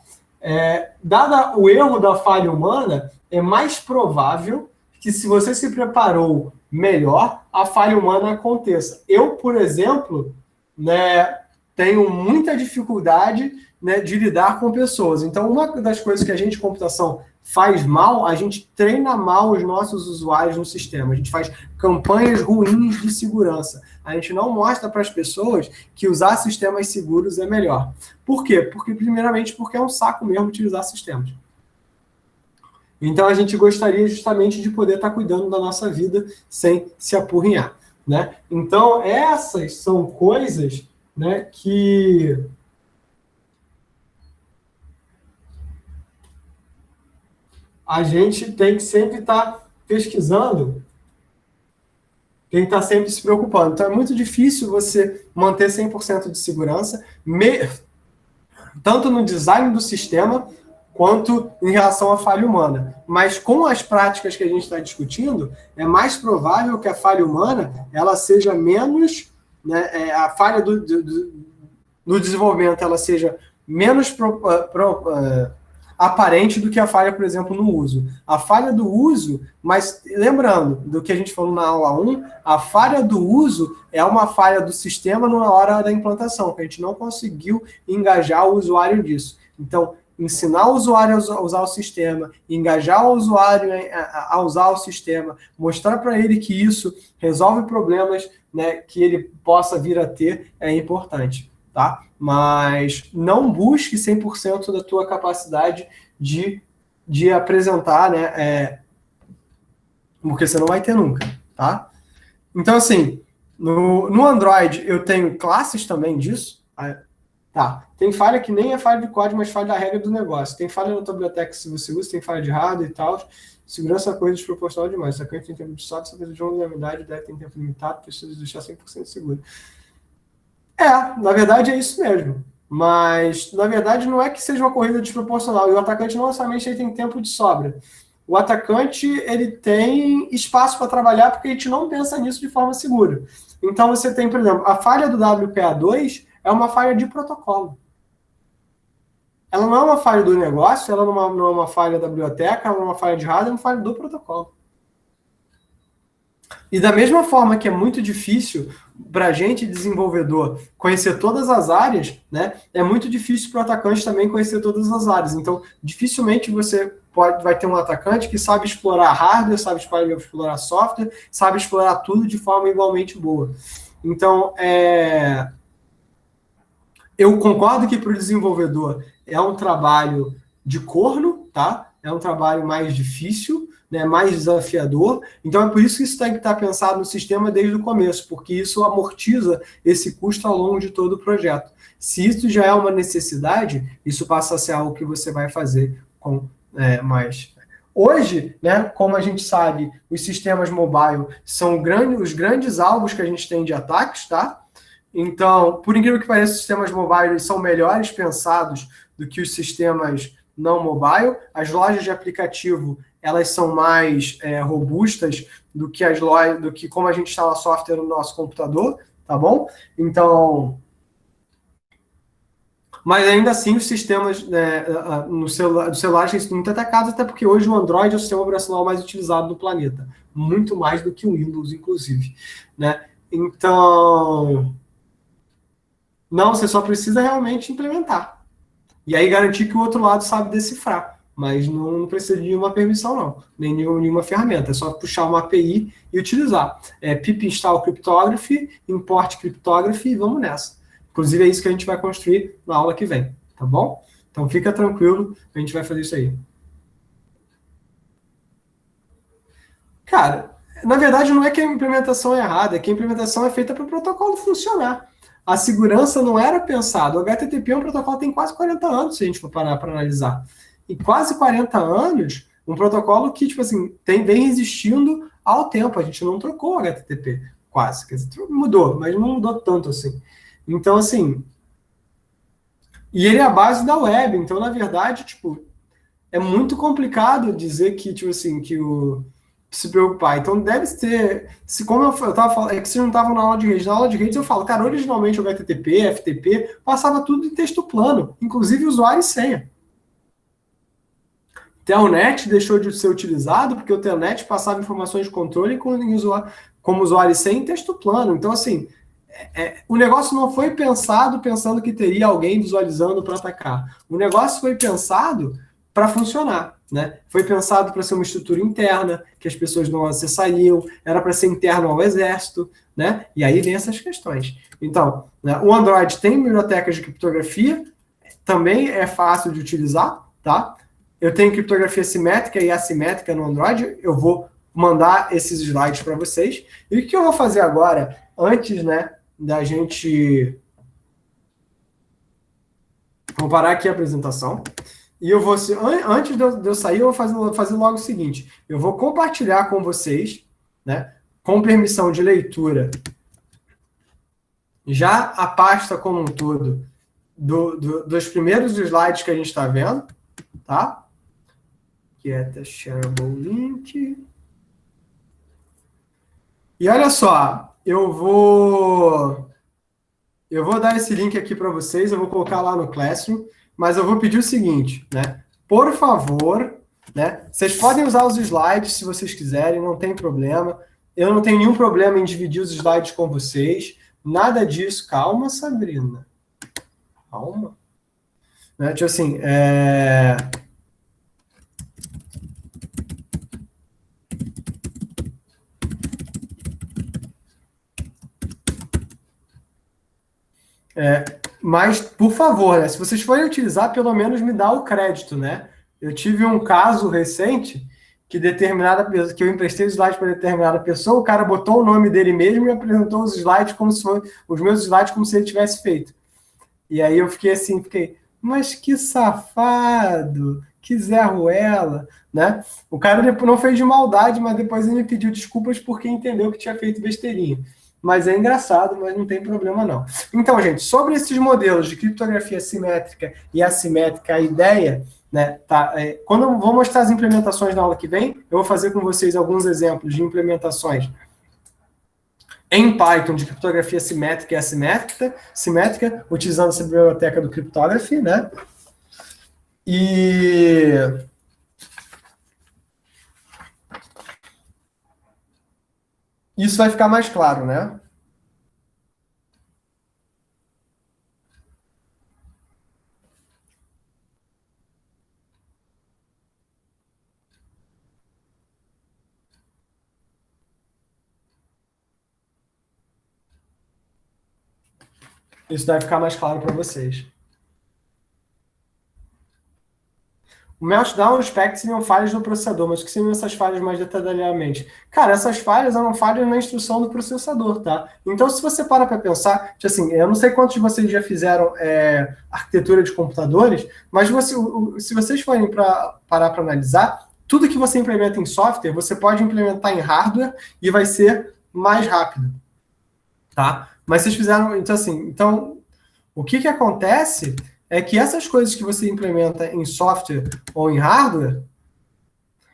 Dada o erro da falha humana, é mais provável que, se você se preparou melhor, a falha humana aconteça. Eu, por exemplo, né, tenho muita dificuldade, né, de lidar com pessoas. Então, uma das coisas que a gente, computação, faz mal, a gente treina mal os nossos usuários no sistema. A gente faz campanhas ruins de segurança. A gente não mostra para as pessoas que usar sistemas seguros é melhor. Por quê? Primeiramente, porque é um saco mesmo utilizar sistemas. Então, a gente gostaria justamente de poder estar cuidando da nossa vida sem se apurrinhar, né? Então, essas são coisas, né, que a gente tem que sempre estar pesquisando, tem que estar sempre se preocupando. Então, é muito difícil você manter 100% de segurança, tanto no design do sistema, quanto em relação à falha humana. Mas com as práticas que a gente está discutindo, é mais provável que a falha humana ela seja menos, né, a falha do desenvolvimento ela seja menos aparente do que a falha, por exemplo, no uso. A falha do uso, mas lembrando do que a gente falou na aula 1, a falha do uso é uma falha do sistema na hora da implantação, que a gente não conseguiu engajar o usuário disso. Então, ensinar o usuário a usar o sistema, engajar o usuário a usar o sistema, mostrar para ele que isso resolve problemas, né, que ele possa vir a ter, é importante, tá? Mas não busque 100% da tua capacidade de apresentar, né, porque você não vai ter nunca, tá? Então, assim, no Android eu tenho classes também disso. Tá, tem falha que nem é falha de código, mas falha da regra do negócio. Tem falha na tua biblioteca se você usa, tem falha de hardware e tal. Segurança é coisa desproporcional demais. Se a cliente tem tempo de saldo, se a coisa de vulnerabilidade deve ter tempo limitado, precisa deixar 100% seguro. Na verdade é isso mesmo. Mas, na verdade, não é que seja uma corrida desproporcional. E o atacante não necessariamente ele tem tempo de sobra. O atacante ele tem espaço para trabalhar porque a gente não pensa nisso de forma segura. Então, você tem, por exemplo, a falha do WPA2 é uma falha de protocolo. Ela não é uma falha do negócio, ela não é uma falha da biblioteca, ela não é uma falha de hardware, é uma falha do protocolo. E da mesma forma que é muito difícil para a gente, desenvolvedor, conhecer todas as áreas, né, é muito difícil para o atacante também conhecer todas as áreas. Então, dificilmente você vai ter um atacante que sabe explorar hardware, sabe explorar software, sabe explorar tudo de forma igualmente boa. Então, eu concordo que para o desenvolvedor é um trabalho de corno, tá? É um trabalho mais difícil, né, mais desafiador. Então, é por isso que isso tem que estar pensado no sistema desde o começo, porque isso amortiza esse custo ao longo de todo o projeto. Se isso já é uma necessidade, isso passa a ser algo que você vai fazer com mais. Hoje, né, como a gente sabe, os sistemas mobile são os grandes alvos que a gente tem de ataques, tá? Então, por incrível que pareça, os sistemas mobile são melhores pensados do que os sistemas não mobile. As lojas de aplicativo elas são mais robustas do que as lojas, do que como a gente instala software no nosso computador, tá bom? Então, mas ainda assim os sistemas dos celulares têm sido muito atacados, até porque hoje o Android é o sistema operacional mais utilizado do planeta, muito mais do que o Windows, inclusive, né? Então, não, você só precisa realmente implementar. E aí garantir que o outro lado sabe decifrar. Mas não precisa de nenhuma permissão, não. Nem nenhuma ferramenta. É só puxar uma API e utilizar. Pip install cryptography, import cryptography e vamos nessa. Inclusive é isso que a gente vai construir na aula que vem. Tá bom? Então fica tranquilo, a gente vai fazer isso aí. Cara, na verdade não é que a implementação é errada, é que a implementação é feita para o protocolo funcionar. A segurança não era pensada. O HTTP é um protocolo que tem quase 40 anos, se a gente for parar para analisar. Em quase 40 anos, um protocolo que, tipo assim, vem existindo ao tempo. A gente não trocou o HTTP, quase. Quer dizer, mudou, mas não mudou tanto assim. Então, assim... E ele é a base da web. Então, na verdade, tipo, é muito complicado dizer que, tipo assim, que o... se preocupar. Então, deve ser... como eu tava falando... É que vocês não estavam na aula de redes. Na aula de redes, eu falo, cara, originalmente o HTTP, FTP, passava tudo em texto plano. Inclusive usuário e senha. Telnet deixou de ser utilizado porque o Telnet passava informações de controle como usuário sem texto plano. Então, assim, o negócio não foi pensado pensando que teria alguém visualizando para atacar. O negócio foi pensado para funcionar, né? Foi pensado para ser uma estrutura interna, que as pessoas não acessariam, era para ser interno ao exército, né? E aí vem essas questões. Então, né, o Android tem bibliotecas de criptografia, também é fácil de utilizar, tá? Eu tenho criptografia simétrica e assimétrica no Android. Eu vou mandar esses slides para vocês. E o que eu vou fazer agora, antes, né, da gente... Vou parar aqui a apresentação. E eu vou... Antes de eu sair, eu vou fazer logo o seguinte. Eu vou compartilhar com vocês, né, com permissão de leitura, já a pasta como um todo dos primeiros slides que a gente está vendo, tá? Get shareable link. E olha só, eu vou dar esse link aqui para vocês, eu vou colocar lá no Classroom, mas eu vou pedir o seguinte, né? Por favor, né? Vocês podem usar os slides se vocês quiserem, não tem problema. Eu não tenho nenhum problema em dividir os slides com vocês. Nada disso. Calma, Sabrina. Calma. Né? Tipo assim, mas, por favor, né, se vocês forem utilizar, pelo menos me dá o crédito, né? Eu tive um caso recente que eu emprestei os slides para determinada pessoa, o cara botou o nome dele mesmo e apresentou os slides os meus slides como se ele tivesse feito. E aí eu fiquei assim, mas que safado, que Zé Ruela, né? O cara não fez de maldade, mas depois ele me pediu desculpas porque entendeu que tinha feito besteirinha. Mas é engraçado, mas não tem problema não. Então, gente, sobre esses modelos de criptografia simétrica e assimétrica, a ideia, né, tá, quando eu vou mostrar as implementações na aula que vem, eu vou fazer com vocês alguns exemplos de implementações em Python de criptografia simétrica e assimétrica, utilizando essa biblioteca do Cryptography, né? E isso vai ficar mais claro, né? Isso vai ficar mais claro para vocês. O Meltdown e o SPECT seriam falhas no processador, mas o que seriam essas falhas mais detalhadamente? Cara, essas falhas eram falhas na instrução do processador, tá? Então, se você para pensar, assim, eu não sei quantos de vocês já fizeram arquitetura de computadores, mas se vocês forem parar para analisar, tudo que você implementa em software, você pode implementar em hardware e vai ser mais rápido, tá? Mas vocês fizeram, então assim, o que acontece é que essas coisas que você implementa em software ou em hardware,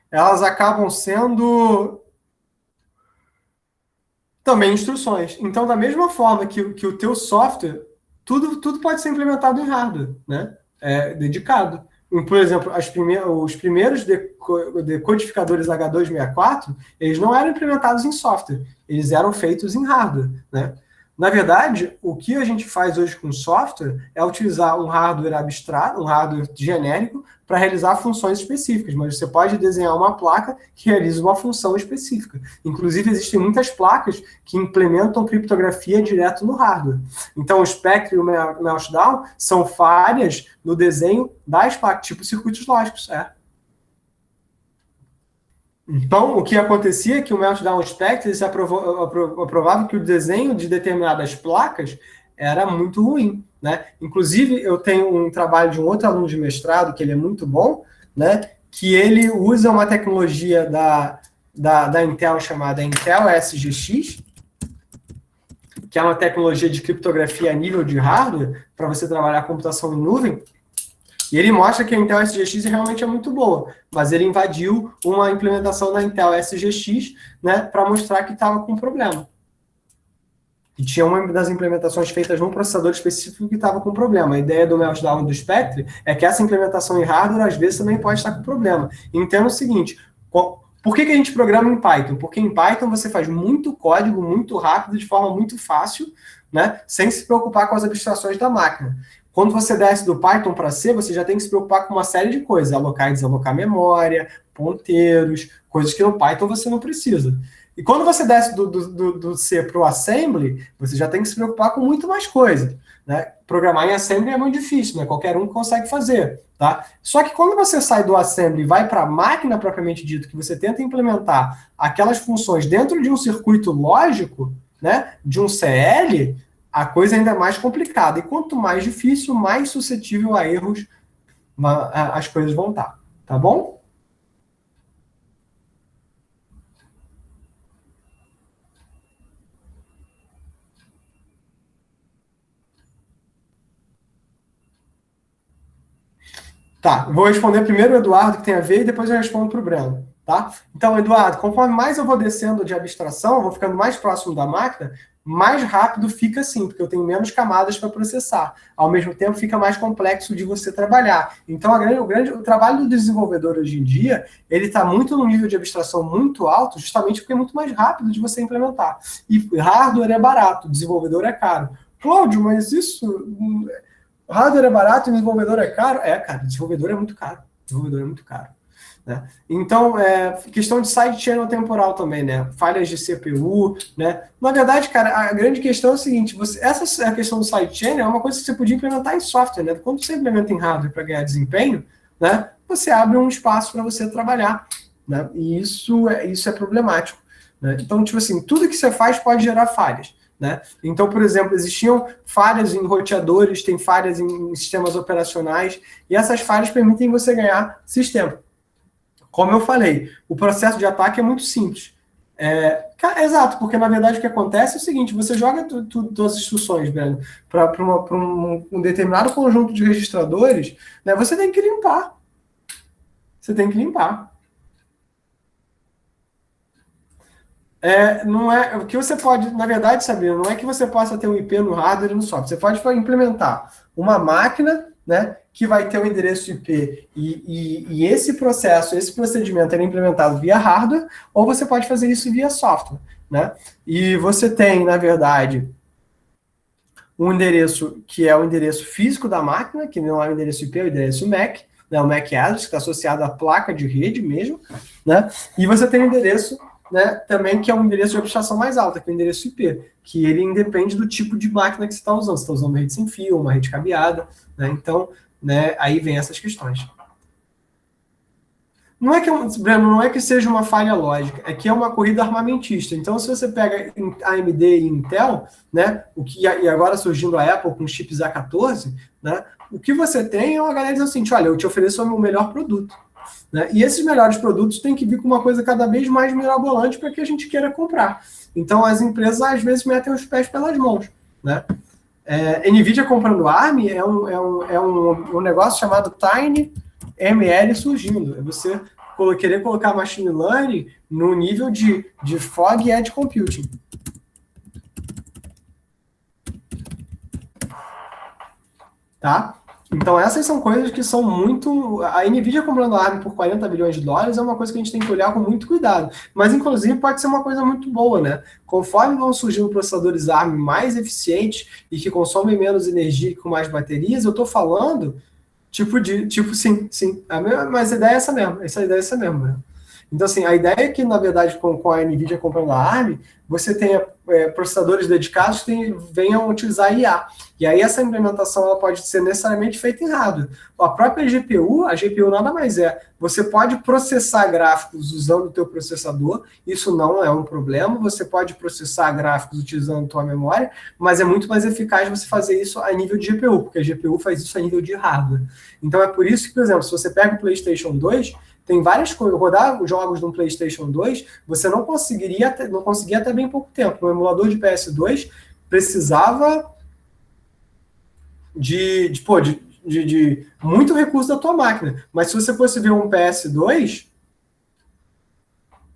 elas acabam sendo também instruções. Então, da mesma forma que o teu software, tudo pode ser implementado em hardware, né? Dedicado. Por exemplo, os primeiros decodificadores H264, eles não eram implementados em software, eles eram feitos em hardware, né? Na verdade, o que a gente faz hoje com software é utilizar um hardware abstrato, um hardware genérico, para realizar funções específicas, mas você pode desenhar uma placa que realiza uma função específica. Inclusive, existem muitas placas que implementam criptografia direto no hardware. Então, o Spectre e o Meltdown são falhas no desenho das placas, tipo circuitos lógicos, Então, o que acontecia é que o Meltdown Spectre aprovava que o desenho de determinadas placas era muito ruim, né? Inclusive, eu tenho um trabalho de um outro aluno de mestrado, que ele é muito bom, né? que ele usa uma tecnologia da Intel chamada Intel SGX, que é uma tecnologia de criptografia a nível de hardware, para você trabalhar computação em nuvem, e ele mostra que a Intel SGX realmente é muito boa, mas ele invadiu uma implementação da Intel SGX, né, para mostrar que estava com problema. E tinha uma das implementações feitas num processador específico que estava com problema. A ideia do Meltdown do Spectre é que essa implementação em hardware, às vezes, também pode estar com problema. Entenda o seguinte, por que a gente programa em Python? Porque em Python você faz muito código, muito rápido, de forma muito fácil, né, sem se preocupar com as abstrações da máquina. Quando você desce do Python para C, você já tem que se preocupar com uma série de coisas, alocar e desalocar memória, ponteiros, coisas que no Python você não precisa. E quando você desce do C para o Assembly, você já tem que se preocupar com muito mais coisa, né? Programar em Assembly é muito difícil, né? Qualquer um consegue fazer, tá? Só que quando você sai do Assembly e vai para a máquina propriamente dito, que você tenta implementar aquelas funções dentro de um circuito lógico, né? De um CL, a coisa ainda é mais complicada. E quanto mais difícil, mais suscetível a erros as coisas vão estar, tá bom? Tá, vou responder primeiro o Eduardo, que tem a ver, e depois eu respondo para o Breno, tá? Então, Eduardo, conforme mais eu vou descendo de abstração, eu vou ficando mais próximo da máquina, mais rápido fica assim, porque eu tenho menos camadas para processar. Ao mesmo tempo, fica mais complexo de você trabalhar. Então, o trabalho do desenvolvedor hoje em dia, ele está muito no nível de abstração muito alto, justamente porque é muito mais rápido de você implementar. E hardware é barato, desenvolvedor é caro. Cláudio, mas isso... Hardware é barato e desenvolvedor é caro? É, cara, desenvolvedor é muito caro. Desenvolvedor é muito caro. Né? Então, questão de side channel temporal também, né? Falhas de CPU, né? Na verdade, cara, a grande questão é o seguinte, essa questão do side channel é uma coisa que você podia implementar em software, né? Quando você implementa em hardware para ganhar desempenho, né? Você abre um espaço para você trabalhar, né? E isso é problemático. Né? Então, tipo assim, tudo que você faz pode gerar falhas. Né? Então, por exemplo, existiam falhas em roteadores, tem falhas em sistemas operacionais, e essas falhas permitem você ganhar sistema. Como eu falei, o processo de ataque é muito simples. Exato, porque na verdade o que acontece é o seguinte, você joga todas as instruções, velho, para um determinado conjunto de registradores, né, você tem que limpar. Você tem que limpar. Não é o que você pode, na verdade, saber, não é que você possa ter um IP no hardware e no software. Você pode implementar uma máquina, né, que vai ter o endereço IP e esse processo, esse procedimento é implementado via hardware, ou você pode fazer isso via software, né? E você tem, na verdade, um endereço que é o endereço físico da máquina, que não é o endereço IP, é o endereço MAC, né, o MAC address, que está associado à placa de rede mesmo, né? E você tem o endereço, né, também, que é um endereço de abstração mais alta, que é o endereço IP, que ele independe do tipo de máquina que você está usando. Você está usando uma rede sem fio, uma rede cabeada, né? Então, né, aí vem essas questões. Breno, não é que seja uma falha lógica, é que é uma corrida armamentista. Então, se você pega AMD e Intel, né, e agora surgindo a Apple com chips A14, né, o que você tem é uma galera dizendo assim, olha, eu te ofereço o meu melhor produto. Né? E esses melhores produtos têm que vir com uma coisa cada vez mais mirabolante para que a gente queira comprar. Então, as empresas, às vezes, metem os pés pelas mãos. Né? NVIDIA comprando ARM é um negócio chamado Tiny ML surgindo. É você querer colocar machine learning no nível de fog e edge computing. Tá? Então, essas são coisas que são muito... A NVIDIA comprando a ARM por 40 bilhões de dólares é uma coisa que a gente tem que olhar com muito cuidado. Mas, inclusive, pode ser uma coisa muito boa, né? Conforme vão surgindo processadores ARM mais eficientes e que consomem menos energia e com mais baterias, eu estou falando, sim. Mas a ideia é essa mesmo. Essa ideia é essa mesmo, né? Então, assim, a ideia é que, na verdade, com a NVIDIA comprando a ARM, você tenha processadores dedicados que venham utilizar IA. E aí essa implementação ela pode ser necessariamente feita em hardware. A própria GPU, a GPU nada mais é. Você pode processar gráficos usando o teu processador, isso não é um problema. Você pode processar gráficos utilizando a tua memória, mas é muito mais eficaz você fazer isso a nível de GPU, porque a GPU faz isso a nível de hardware. Então é por isso que, por exemplo, se você pega o PlayStation 2, tem várias coisas. Rodar os jogos no PlayStation 2, você não conseguiria até bem pouco tempo. O emulador de PS2 precisava de muito recurso da tua máquina. Mas se você fosse ver um PS2,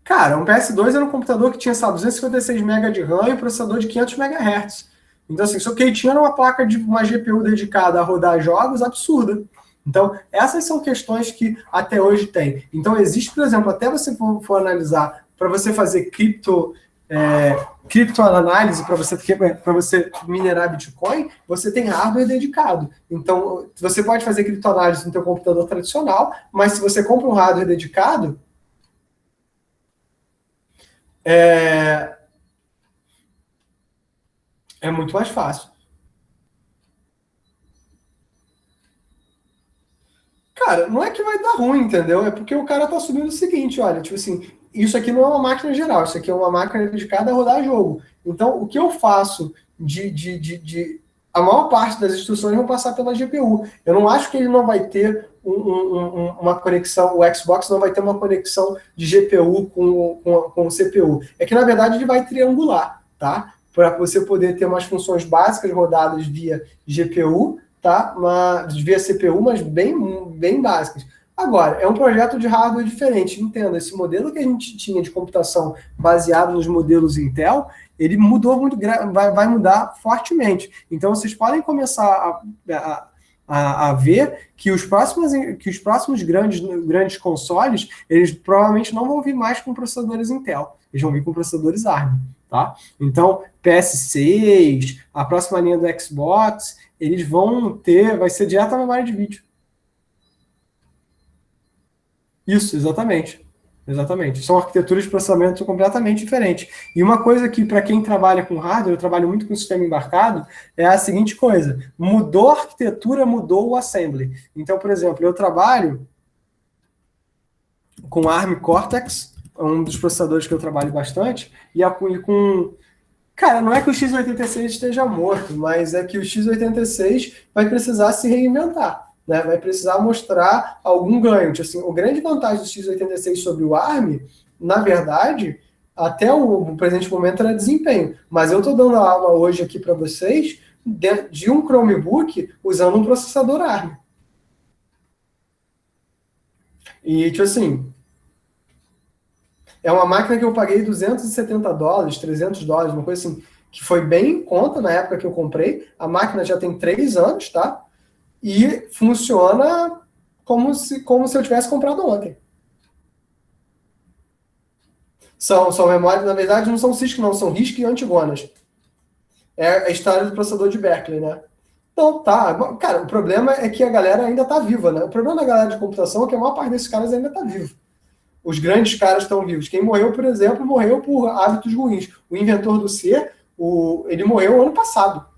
cara, um PS2 era um computador que tinha, sabe, 256 MB de RAM e um processador de 500 MHz. Então, assim, só que ele tinha uma placa de uma GPU dedicada a rodar jogos absurda. Então, essas são questões que até hoje tem. Então, existe, por exemplo, até você for analisar, para você fazer criptoanálise, para você minerar Bitcoin, você tem hardware dedicado. Então, você pode fazer criptoanálise no teu computador tradicional, mas se você compra um hardware dedicado, é muito mais fácil. Cara, não é que vai dar ruim, entendeu? É porque o cara tá assumindo o seguinte, olha, tipo assim, isso aqui não é uma máquina geral, isso aqui é uma máquina dedicada a rodar jogo. Então, o que eu faço a maior parte das instruções vão passar pela GPU. Eu não acho que ele não vai ter uma conexão, o Xbox não vai ter uma conexão de GPU com o CPU. É que, na verdade, ele vai triangular, tá? Para você poder ter umas funções básicas rodadas via GPU, tá? Via CPU, mas bem básicas. Agora, é um projeto de hardware diferente. Entenda, esse modelo que a gente tinha de computação baseado nos modelos Intel, ele mudou muito, vai mudar fortemente. Então, vocês podem começar a ver que os próximos grandes consoles, eles provavelmente não vão vir mais com processadores Intel, eles vão vir com processadores ARM, tá? Então, PS6, a próxima linha do Xbox, eles vai ser direto à memória de vídeo. Isso, exatamente. Exatamente. São arquiteturas de processamento completamente diferentes. E uma coisa que, para quem trabalha com hardware, eu trabalho muito com sistema embarcado, é a seguinte coisa: mudou a arquitetura, mudou o assembly. Então, por exemplo, eu trabalho com ARM Cortex, é um dos processadores que eu trabalho bastante, e com... Cara, não é que o x86 esteja morto, mas é que o x86 vai precisar se reinventar. Né, vai precisar mostrar algum ganho. Assim, a grande vantagem do x86 sobre o ARM, na verdade, até o presente momento era desempenho. Mas eu estou dando aula hoje aqui para vocês de um Chromebook usando um processador ARM. E, tipo assim, é uma máquina que eu paguei $270, $300, uma coisa assim, que foi bem em conta na época que eu comprei. A máquina já tem 3 anos, tá? E funciona como se eu tivesse comprado ontem. São memórias, na verdade, não são CISC, não, são RISC e antigonas. É a história do processador de Berkeley, né? Então, tá. Cara, o problema é que a galera ainda tá viva, né? O problema da galera de computação é que a maior parte desses caras ainda tá vivo. Os grandes caras estão vivos. Quem morreu, por exemplo, morreu por hábitos ruins. O inventor do C, ele morreu ano passado.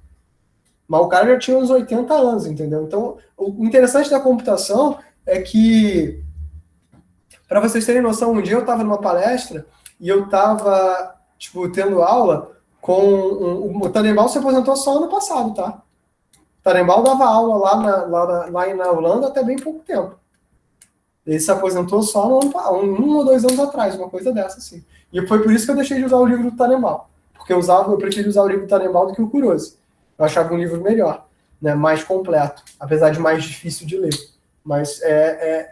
Mas o cara já tinha uns 80 anos, entendeu? Então, o interessante da computação é que, para vocês terem noção, um dia eu estava numa palestra e eu estava, tendo aula com... O Tannenbaum se aposentou só ano passado, tá? O Tannenbaum dava aula lá na Holanda até bem pouco tempo. Ele se aposentou só 1 ou 2 anos atrás, uma coisa dessa, assim. E foi por isso que eu deixei de usar o livro do Tannenbaum. Porque eu prefiro usar o livro do Tannenbaum do que o Kurose. Eu achava um livro melhor, né, mais completo, apesar de mais difícil de ler. Mas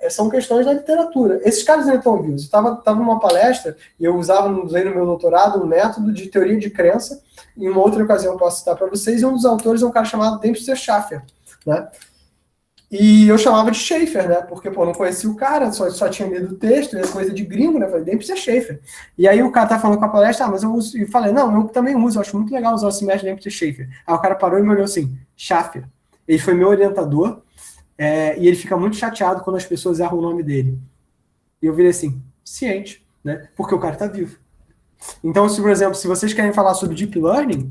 são questões da literatura. Esses caras ainda estão vivos. Eu estava numa palestra e eu usei no meu doutorado um método de teoria de crença. Em uma outra ocasião eu posso citar para vocês. E um dos autores é um cara chamado Dempsey Schaffer, né? E eu chamava de Schaefer, né? Porque, não conhecia o cara, só tinha lido o texto, era coisa de gringo, né? Eu falei, Dempsey Schaefer. E aí o cara tá falando com a palestra, mas eu uso. E falei, não, eu também uso, eu acho muito legal usar esse método Dempsey Schaefer. Aí o cara parou e me olhou assim, Schaffer. Ele foi meu orientador, e ele fica muito chateado quando as pessoas erram o nome dele. E eu virei assim, ciente, né? Porque o cara tá vivo. Então, por exemplo, se vocês querem falar sobre Deep Learning,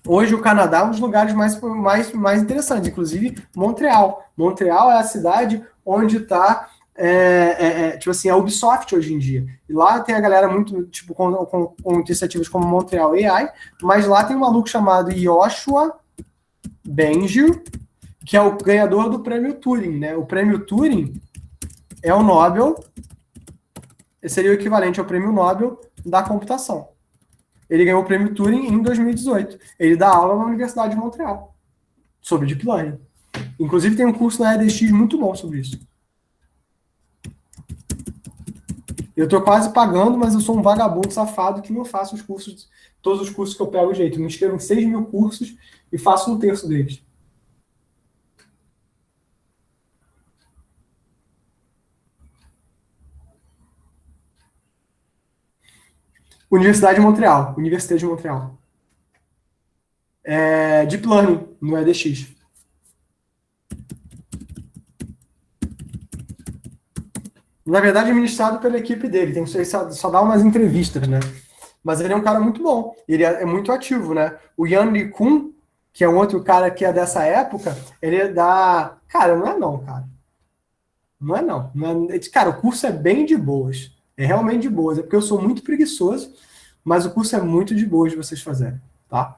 hoje o Canadá é um dos lugares mais interessantes, inclusive Montreal. Montreal é a cidade onde está a Ubisoft hoje em dia. E lá tem a galera muito, com iniciativas como Montreal AI, mas lá tem um maluco chamado Yoshua Bengio, que é o ganhador do prêmio Turing, né? O prêmio Turing é o Nobel, seria o equivalente ao prêmio Nobel da computação. Ele ganhou o prêmio Turing em 2018. Ele dá aula na Universidade de Montreal sobre Deep Learning. Inclusive tem um curso na EDX muito bom sobre isso. Eu estou quase pagando, mas eu sou um vagabundo safado que não faço os cursos, todos os cursos que eu pego jeito. Eu me inscrevo em 6 mil cursos e faço 1/3 deles. Universidade de Montreal. Universidade de Montreal. Deep Learning, no EDX. Na verdade, é ministrado pela equipe dele. Tem que só dar umas entrevistas, né? Mas ele é um cara muito bom. Ele é muito ativo, né? O Yan LeCun, que é um outro cara que é dessa época, ele é da... Cara, não é não, cara. Não é não. Cara, o curso é bem de boas. É realmente de boas. É porque eu sou muito preguiçoso, mas o curso é muito de boas de vocês fazerem, tá?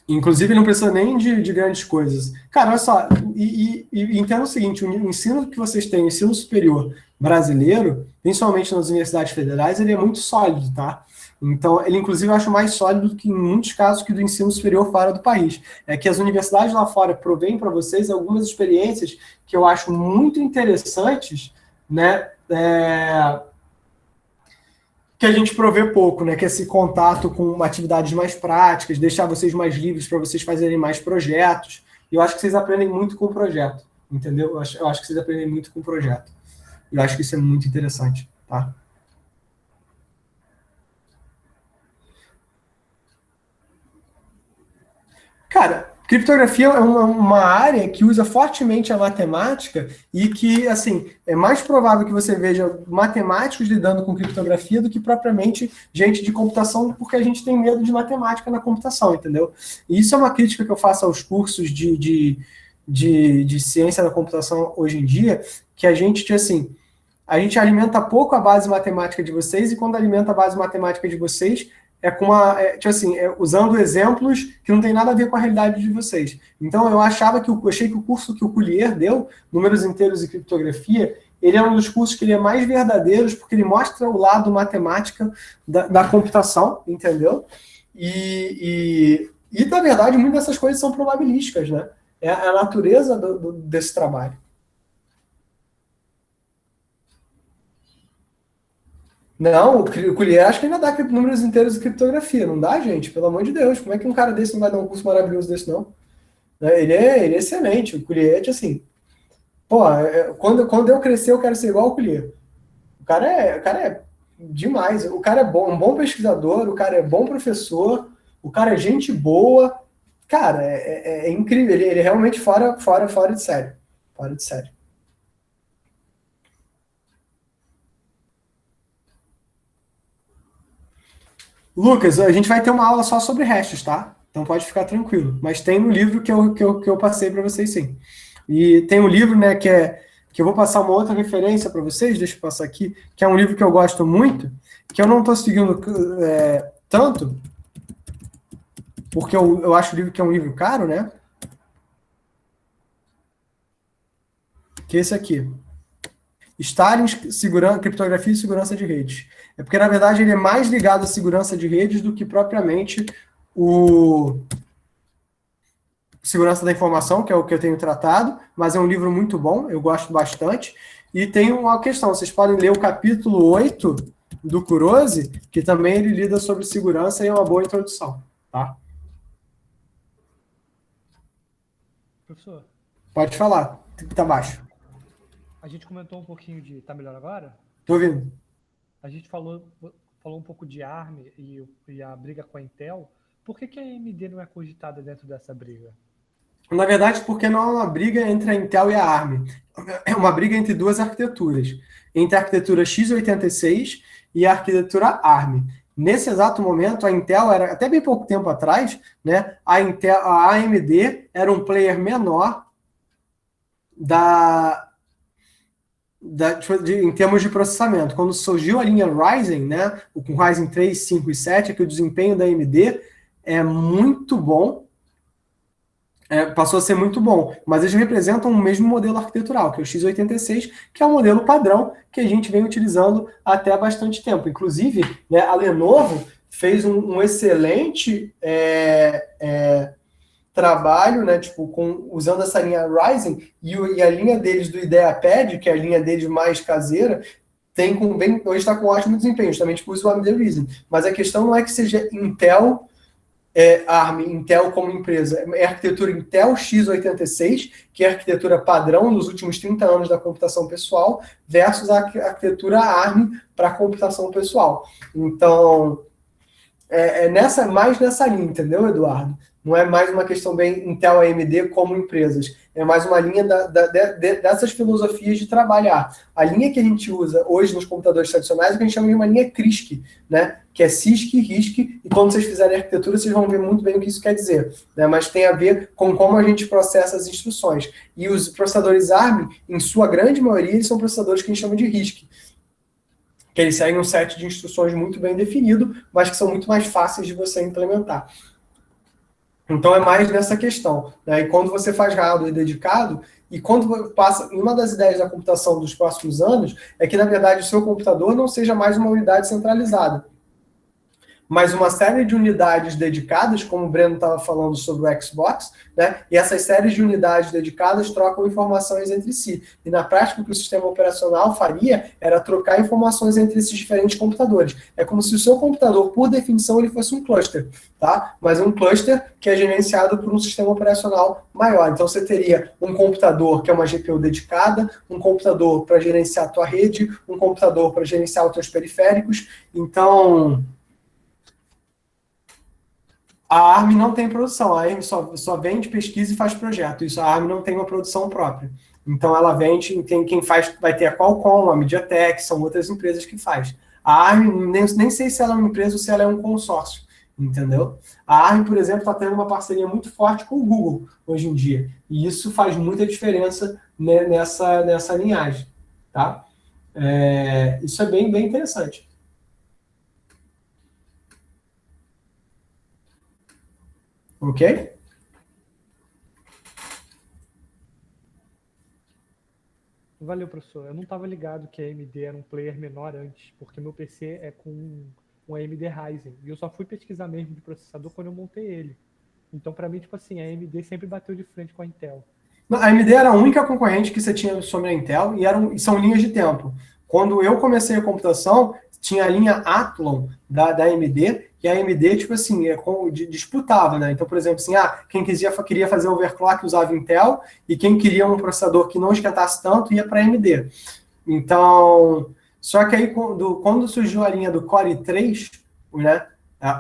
Inclusive, não precisa nem de grandes coisas. Cara, olha só, e entenda o seguinte, o ensino que vocês têm, o ensino superior brasileiro, principalmente nas universidades federais, ele é muito sólido, tá? Então, ele, inclusive, eu acho mais sólido do que, em muitos casos, que do ensino superior fora do país. É que as universidades lá fora provêm para vocês algumas experiências que eu acho muito interessantes, né? Que a gente provê pouco, né? Que é esse contato com atividades mais práticas, deixar vocês mais livres para vocês fazerem mais projetos. E eu acho que vocês aprendem muito com o projeto, entendeu? Eu acho que vocês aprendem muito com o projeto. E eu acho que isso é muito interessante, tá? Cara, criptografia é uma área que usa fortemente a matemática e que, assim, é mais provável que você veja matemáticos lidando com criptografia do que propriamente gente de computação, porque a gente tem medo de matemática na computação, entendeu? E isso é uma crítica que eu faço aos cursos de ciência da computação hoje em dia, que a gente, assim, a gente alimenta pouco a base matemática de vocês e quando alimenta a base matemática de vocês usando exemplos que não tem nada a ver com a realidade de vocês. Então, eu achei que o curso que o Collier deu, Números Inteiros e Criptografia, ele é um dos cursos que ele é mais verdadeiros, porque ele mostra o lado matemática da computação, entendeu? E, na verdade, muitas dessas coisas são probabilísticas, né? É a natureza desse trabalho. Não, o Collier acho que ainda dá números inteiros de criptografia. Não dá, gente? Pelo amor de Deus. Como é que um cara desse não vai dar um curso maravilhoso desse, não? Ele é excelente. O Collier, assim... Pô, quando eu crescer, eu quero ser igual ao Collier. O cara é demais. O cara é bom, um bom pesquisador, o cara é bom professor, o cara é gente boa. Cara, é incrível. Ele é realmente fora de série. Fora de série. Lucas, a gente vai ter uma aula só sobre hashes, tá? Então pode ficar tranquilo. Mas tem no livro que eu passei para vocês, sim. E tem um livro, né, que eu vou passar uma outra referência para vocês, deixa eu passar aqui, que é um livro que eu gosto muito, que eu não estou seguindo tanto, porque eu acho o livro que é um livro caro, né? Que é esse aqui. Stalin, criptografia e segurança de redes. É porque, na verdade, ele é mais ligado à segurança de redes do que propriamente o segurança da informação, que é o que eu tenho tratado, mas é um livro muito bom, eu gosto bastante. E tem uma questão, vocês podem ler o capítulo 8 do Kurose, que também ele lida sobre segurança e é uma boa introdução, tá? Professor, Pode falar, tá baixo. a gente comentou um pouquinho de... Tá melhor agora? Tô ouvindo. A gente falou um pouco de ARM e a briga com a Intel. Por que a AMD não é cogitada dentro dessa briga? Na verdade, porque não é uma briga entre a Intel e a ARM. É uma briga entre duas arquiteturas. Entre a arquitetura x86 e a arquitetura ARM. Nesse exato momento, a Intel era, até bem pouco tempo atrás, né, a AMD era um player menor em termos de processamento. Quando surgiu a linha Ryzen, né, com Ryzen 3, 5 e 7, é que o desempenho da AMD é muito bom. passou a ser muito bom, mas eles representam o mesmo modelo arquitetural, que é o x86, que é o modelo padrão que a gente vem utilizando até há bastante tempo. Inclusive, né, a Lenovo fez um excelente trabalho, né, tipo, usando essa linha Ryzen e a linha deles do IdeaPad, que é a linha deles mais caseira, hoje está com ótimo desempenho, justamente por isso o AMD Ryzen. Mas a questão não é que seja Intel, ARM, Intel como empresa, é a arquitetura Intel x86, que é a arquitetura padrão nos últimos 30 anos da computação pessoal, versus a arquitetura ARM para a computação pessoal. Então, mais nessa linha, entendeu, Eduardo? Não é mais uma questão bem Intel AMD como empresas. É mais uma linha dessas filosofias de trabalhar. A linha que a gente usa hoje nos computadores tradicionais é o que a gente chama de uma linha CRISC, né? Que é CISC, RISC, e quando vocês fizerem arquitetura, vocês vão ver muito bem o que isso quer dizer. Né? Mas tem a ver com como a gente processa as instruções. E os processadores ARM, em sua grande maioria, eles são processadores que a gente chama de RISC, que eles seguem um set de instruções muito bem definido, mas que são muito mais fáceis de você implementar. Então é mais nessa questão. Né? E quando você faz hardware dedicado, e quando passa, uma das ideias da computação dos próximos anos é que, na verdade, o seu computador não seja mais uma unidade centralizada, mas uma série de unidades dedicadas, como o Breno estava falando sobre o Xbox, né? E essas séries de unidades dedicadas trocam informações entre si. E na prática, o que o sistema operacional faria era trocar informações entre esses diferentes computadores. É como se o seu computador, por definição, ele fosse um cluster, tá? Mas é um cluster que é gerenciado por um sistema operacional maior. Então, você teria um computador que é uma GPU dedicada, um computador para gerenciar a tua rede, um computador para gerenciar os teus periféricos. Então, a ARM não tem produção, a ARM só vende, pesquisa e faz projeto. Isso, a ARM não tem uma produção própria. Então, ela vende, tem quem faz, vai ter a Qualcomm, a MediaTek, são outras empresas que faz. A ARM, nem sei se ela é uma empresa ou se ela é um consórcio, entendeu? A ARM, por exemplo, está tendo uma parceria muito forte com o Google hoje em dia. E isso faz muita diferença, né, nessa linhagem, tá? Isso é bem, bem interessante. Ok? Valeu, professor. Eu não estava ligado que a AMD era um player menor antes, porque meu PC é com um AMD Ryzen. E eu só fui pesquisar mesmo de processador quando eu montei ele. Então, para mim, tipo assim, a AMD sempre bateu de frente com a Intel. A AMD era a única concorrente que você tinha sobre a Intel e são linhas de tempo. Quando eu comecei a computação, tinha a linha Athlon da AMD, e a AMD, tipo assim, disputava, né? Então, por exemplo, assim, quem queria fazer overclock usava Intel, e quem queria um processador que não esquentasse tanto ia para a AMD. Então, só que aí quando surgiu a linha do Core i3, né?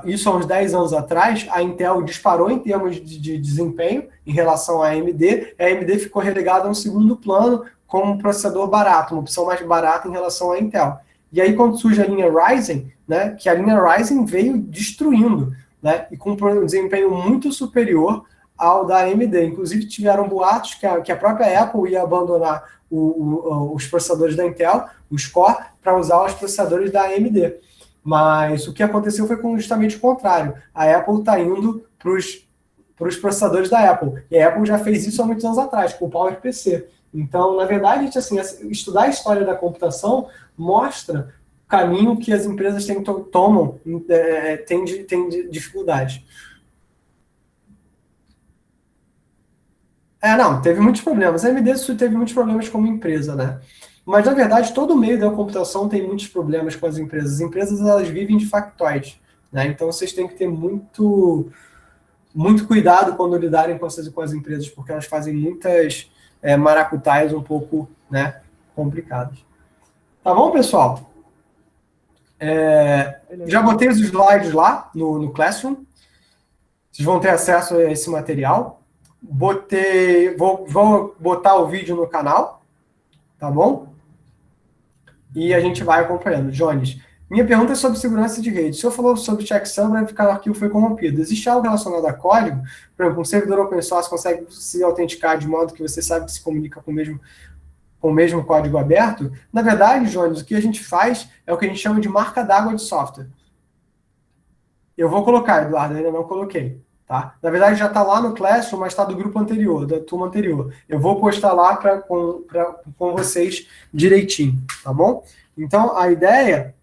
Isso há uns 10 anos atrás, a Intel disparou em termos de desempenho em relação à AMD, a AMD ficou relegada a um segundo plano como um processador barato, uma opção mais barata em relação à Intel. E aí, quando surge a linha Ryzen, né, que a linha Ryzen veio destruindo, né, e com um desempenho muito superior ao da AMD. Inclusive, tiveram boatos que a própria Apple ia abandonar os processadores da Intel, os Core, para usar os processadores da AMD. Mas o que aconteceu foi justamente o contrário. A Apple está indo para os processadores da Apple. E a Apple já fez isso há muitos anos atrás, com o PowerPC. Então, na verdade, assim, estudar a história da computação mostra o caminho que as empresas tomam, tem dificuldade. Não, teve muitos problemas. A AMD teve muitos problemas como empresa, né? Mas, na verdade, todo o meio da computação tem muitos problemas com as empresas. As empresas, elas vivem de factoides, né? Então, vocês têm que ter muito, muito cuidado quando lidarem com as empresas, porque elas fazem muitas maracutaias um pouco, né, complicadas. Tá bom, pessoal? Já botei os slides lá no Classroom. Vocês vão ter acesso a esse material. Vou botar o vídeo no canal, tá bom? E a gente vai acompanhando. Jones, minha pergunta é sobre segurança de rede. O senhor falou sobre checksum para verificar que o arquivo foi corrompido. Existe algo relacionado a código? Por exemplo, um servidor open source consegue se autenticar de modo que você sabe que se comunica com o mesmo código aberto? Na verdade, Jones, o que a gente faz é o que a gente chama de marca d'água de software. Eu vou colocar, Eduardo, ainda não coloquei. Tá? Na verdade, já está lá no Classroom, mas está do grupo anterior, da turma anterior. Eu vou postar lá com vocês direitinho, tá bom? Então, a ideia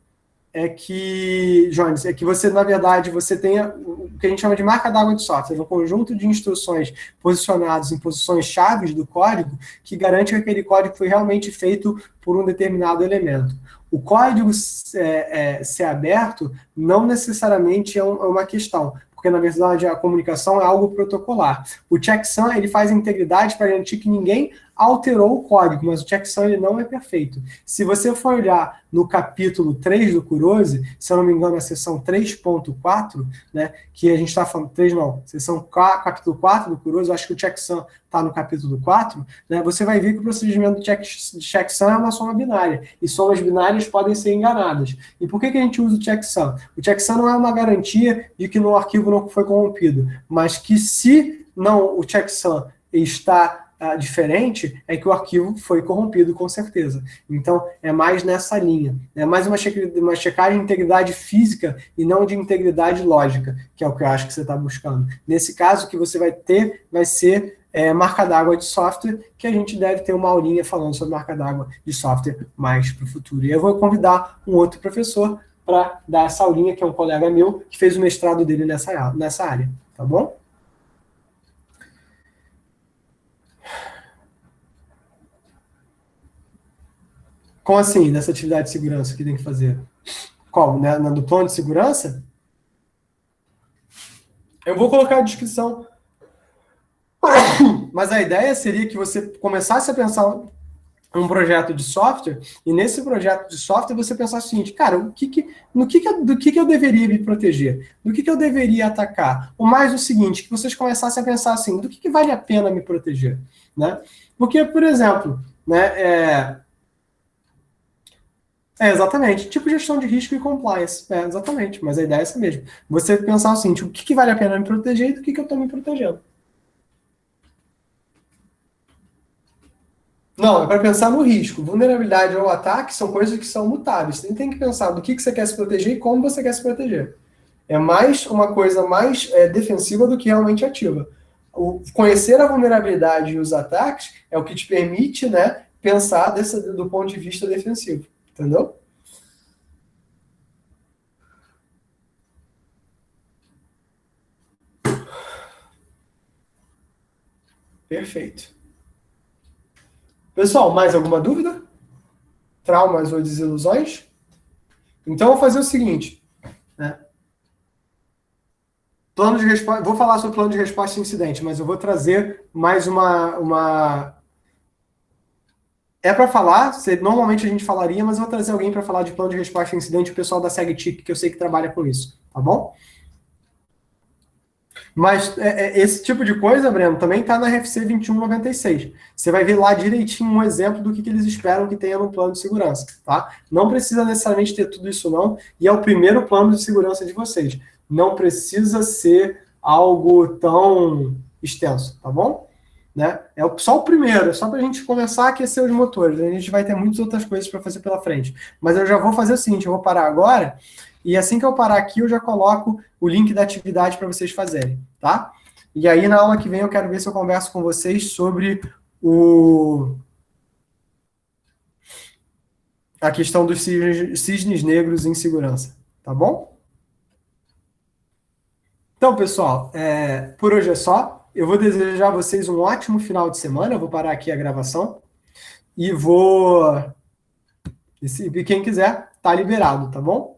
é que, Jones, é que você, na verdade, você tenha o que a gente chama de marca d'água de software, um conjunto de instruções posicionadas em posições chaves do código que garante que aquele código foi realmente feito por um determinado elemento. O código ser aberto não necessariamente é uma questão, porque, na verdade, a comunicação é algo protocolar. O checksum, ele faz integridade para garantir que ninguém alterou o código, mas o checksum ele não é perfeito. Se você for olhar no capítulo 3 do Kurose, se eu não me engano, a seção 3.4, né, que a gente está falando, 3 não, seção capítulo 4 do Kurose, eu acho que o checksum está no capítulo 4, né, você vai ver que o procedimento de checksum é uma soma binária, e somas binárias podem ser enganadas. E por que a gente usa o checksum? O checksum não é uma garantia de que no arquivo não foi corrompido, mas que se não o checksum está diferente, é que o arquivo foi corrompido, com certeza. Então, é mais nessa linha. É mais uma checagem de integridade física e não de integridade lógica, que é o que eu acho que você está buscando. Nesse caso, o que você vai ter vai ser marca d'água de software, que a gente deve ter uma aulinha falando sobre marca d'água de software mais para o futuro. E eu vou convidar um outro professor para dar essa aulinha, que é um colega meu, que fez o mestrado dele nessa área. Tá bom? Como assim, nessa atividade de segurança que tem que fazer? Qual? Na do plano de segurança? Eu vou colocar a descrição. Mas a ideia seria que você começasse a pensar um projeto de software, e nesse projeto de software você pensar o seguinte, cara, do que eu deveria me proteger? Do que eu deveria atacar? Ou mais o seguinte, que vocês começassem a pensar assim, do que vale a pena me proteger? Né? Porque, por exemplo, né, exatamente. Tipo gestão de risco e compliance. Exatamente. Mas a ideia é essa mesmo. Você pensar o seguinte, o que vale a pena me proteger e do que eu estou me protegendo. Não, é para pensar no risco. Vulnerabilidade ou ataque são coisas que são mutáveis. Você tem que pensar do que você quer se proteger e como você quer se proteger. É mais uma coisa mais defensiva do que realmente ativa. Conhecer a vulnerabilidade e os ataques é o que te permite, né, pensar do ponto de vista defensivo. Entendeu? Perfeito. Pessoal, mais alguma dúvida? Traumas ou desilusões? Então, eu vou fazer o seguinte. Né? Plano de resposta. Vou falar sobre plano de resposta a incidente, mas eu vou trazer mais uma... É para falar, normalmente a gente falaria, mas eu vou trazer alguém para falar de plano de resposta a incidente, o pessoal da SegTip, que eu sei que trabalha com isso, tá bom? Mas esse tipo de coisa, Breno, também está na RFC 2196. Você vai ver lá direitinho um exemplo do que eles esperam que tenha no plano de segurança, tá? Não precisa necessariamente ter tudo isso não, e é o primeiro plano de segurança de vocês. Não precisa ser algo tão extenso, tá bom? Né? É só o primeiro, é só para a gente começar a aquecer os motores. A gente vai ter muitas outras coisas para fazer pela frente. Mas eu já vou fazer o seguinte, eu vou parar agora, e assim que eu parar aqui, eu já coloco o link da atividade para vocês fazerem, tá? E aí, na aula que vem, eu quero ver se eu converso com vocês sobre a questão dos cisnes negros em segurança, tá bom? Então, pessoal, por hoje é só. Eu vou desejar a vocês um ótimo final de semana. Eu vou parar aqui a gravação. E quem quiser, tá liberado, tá bom?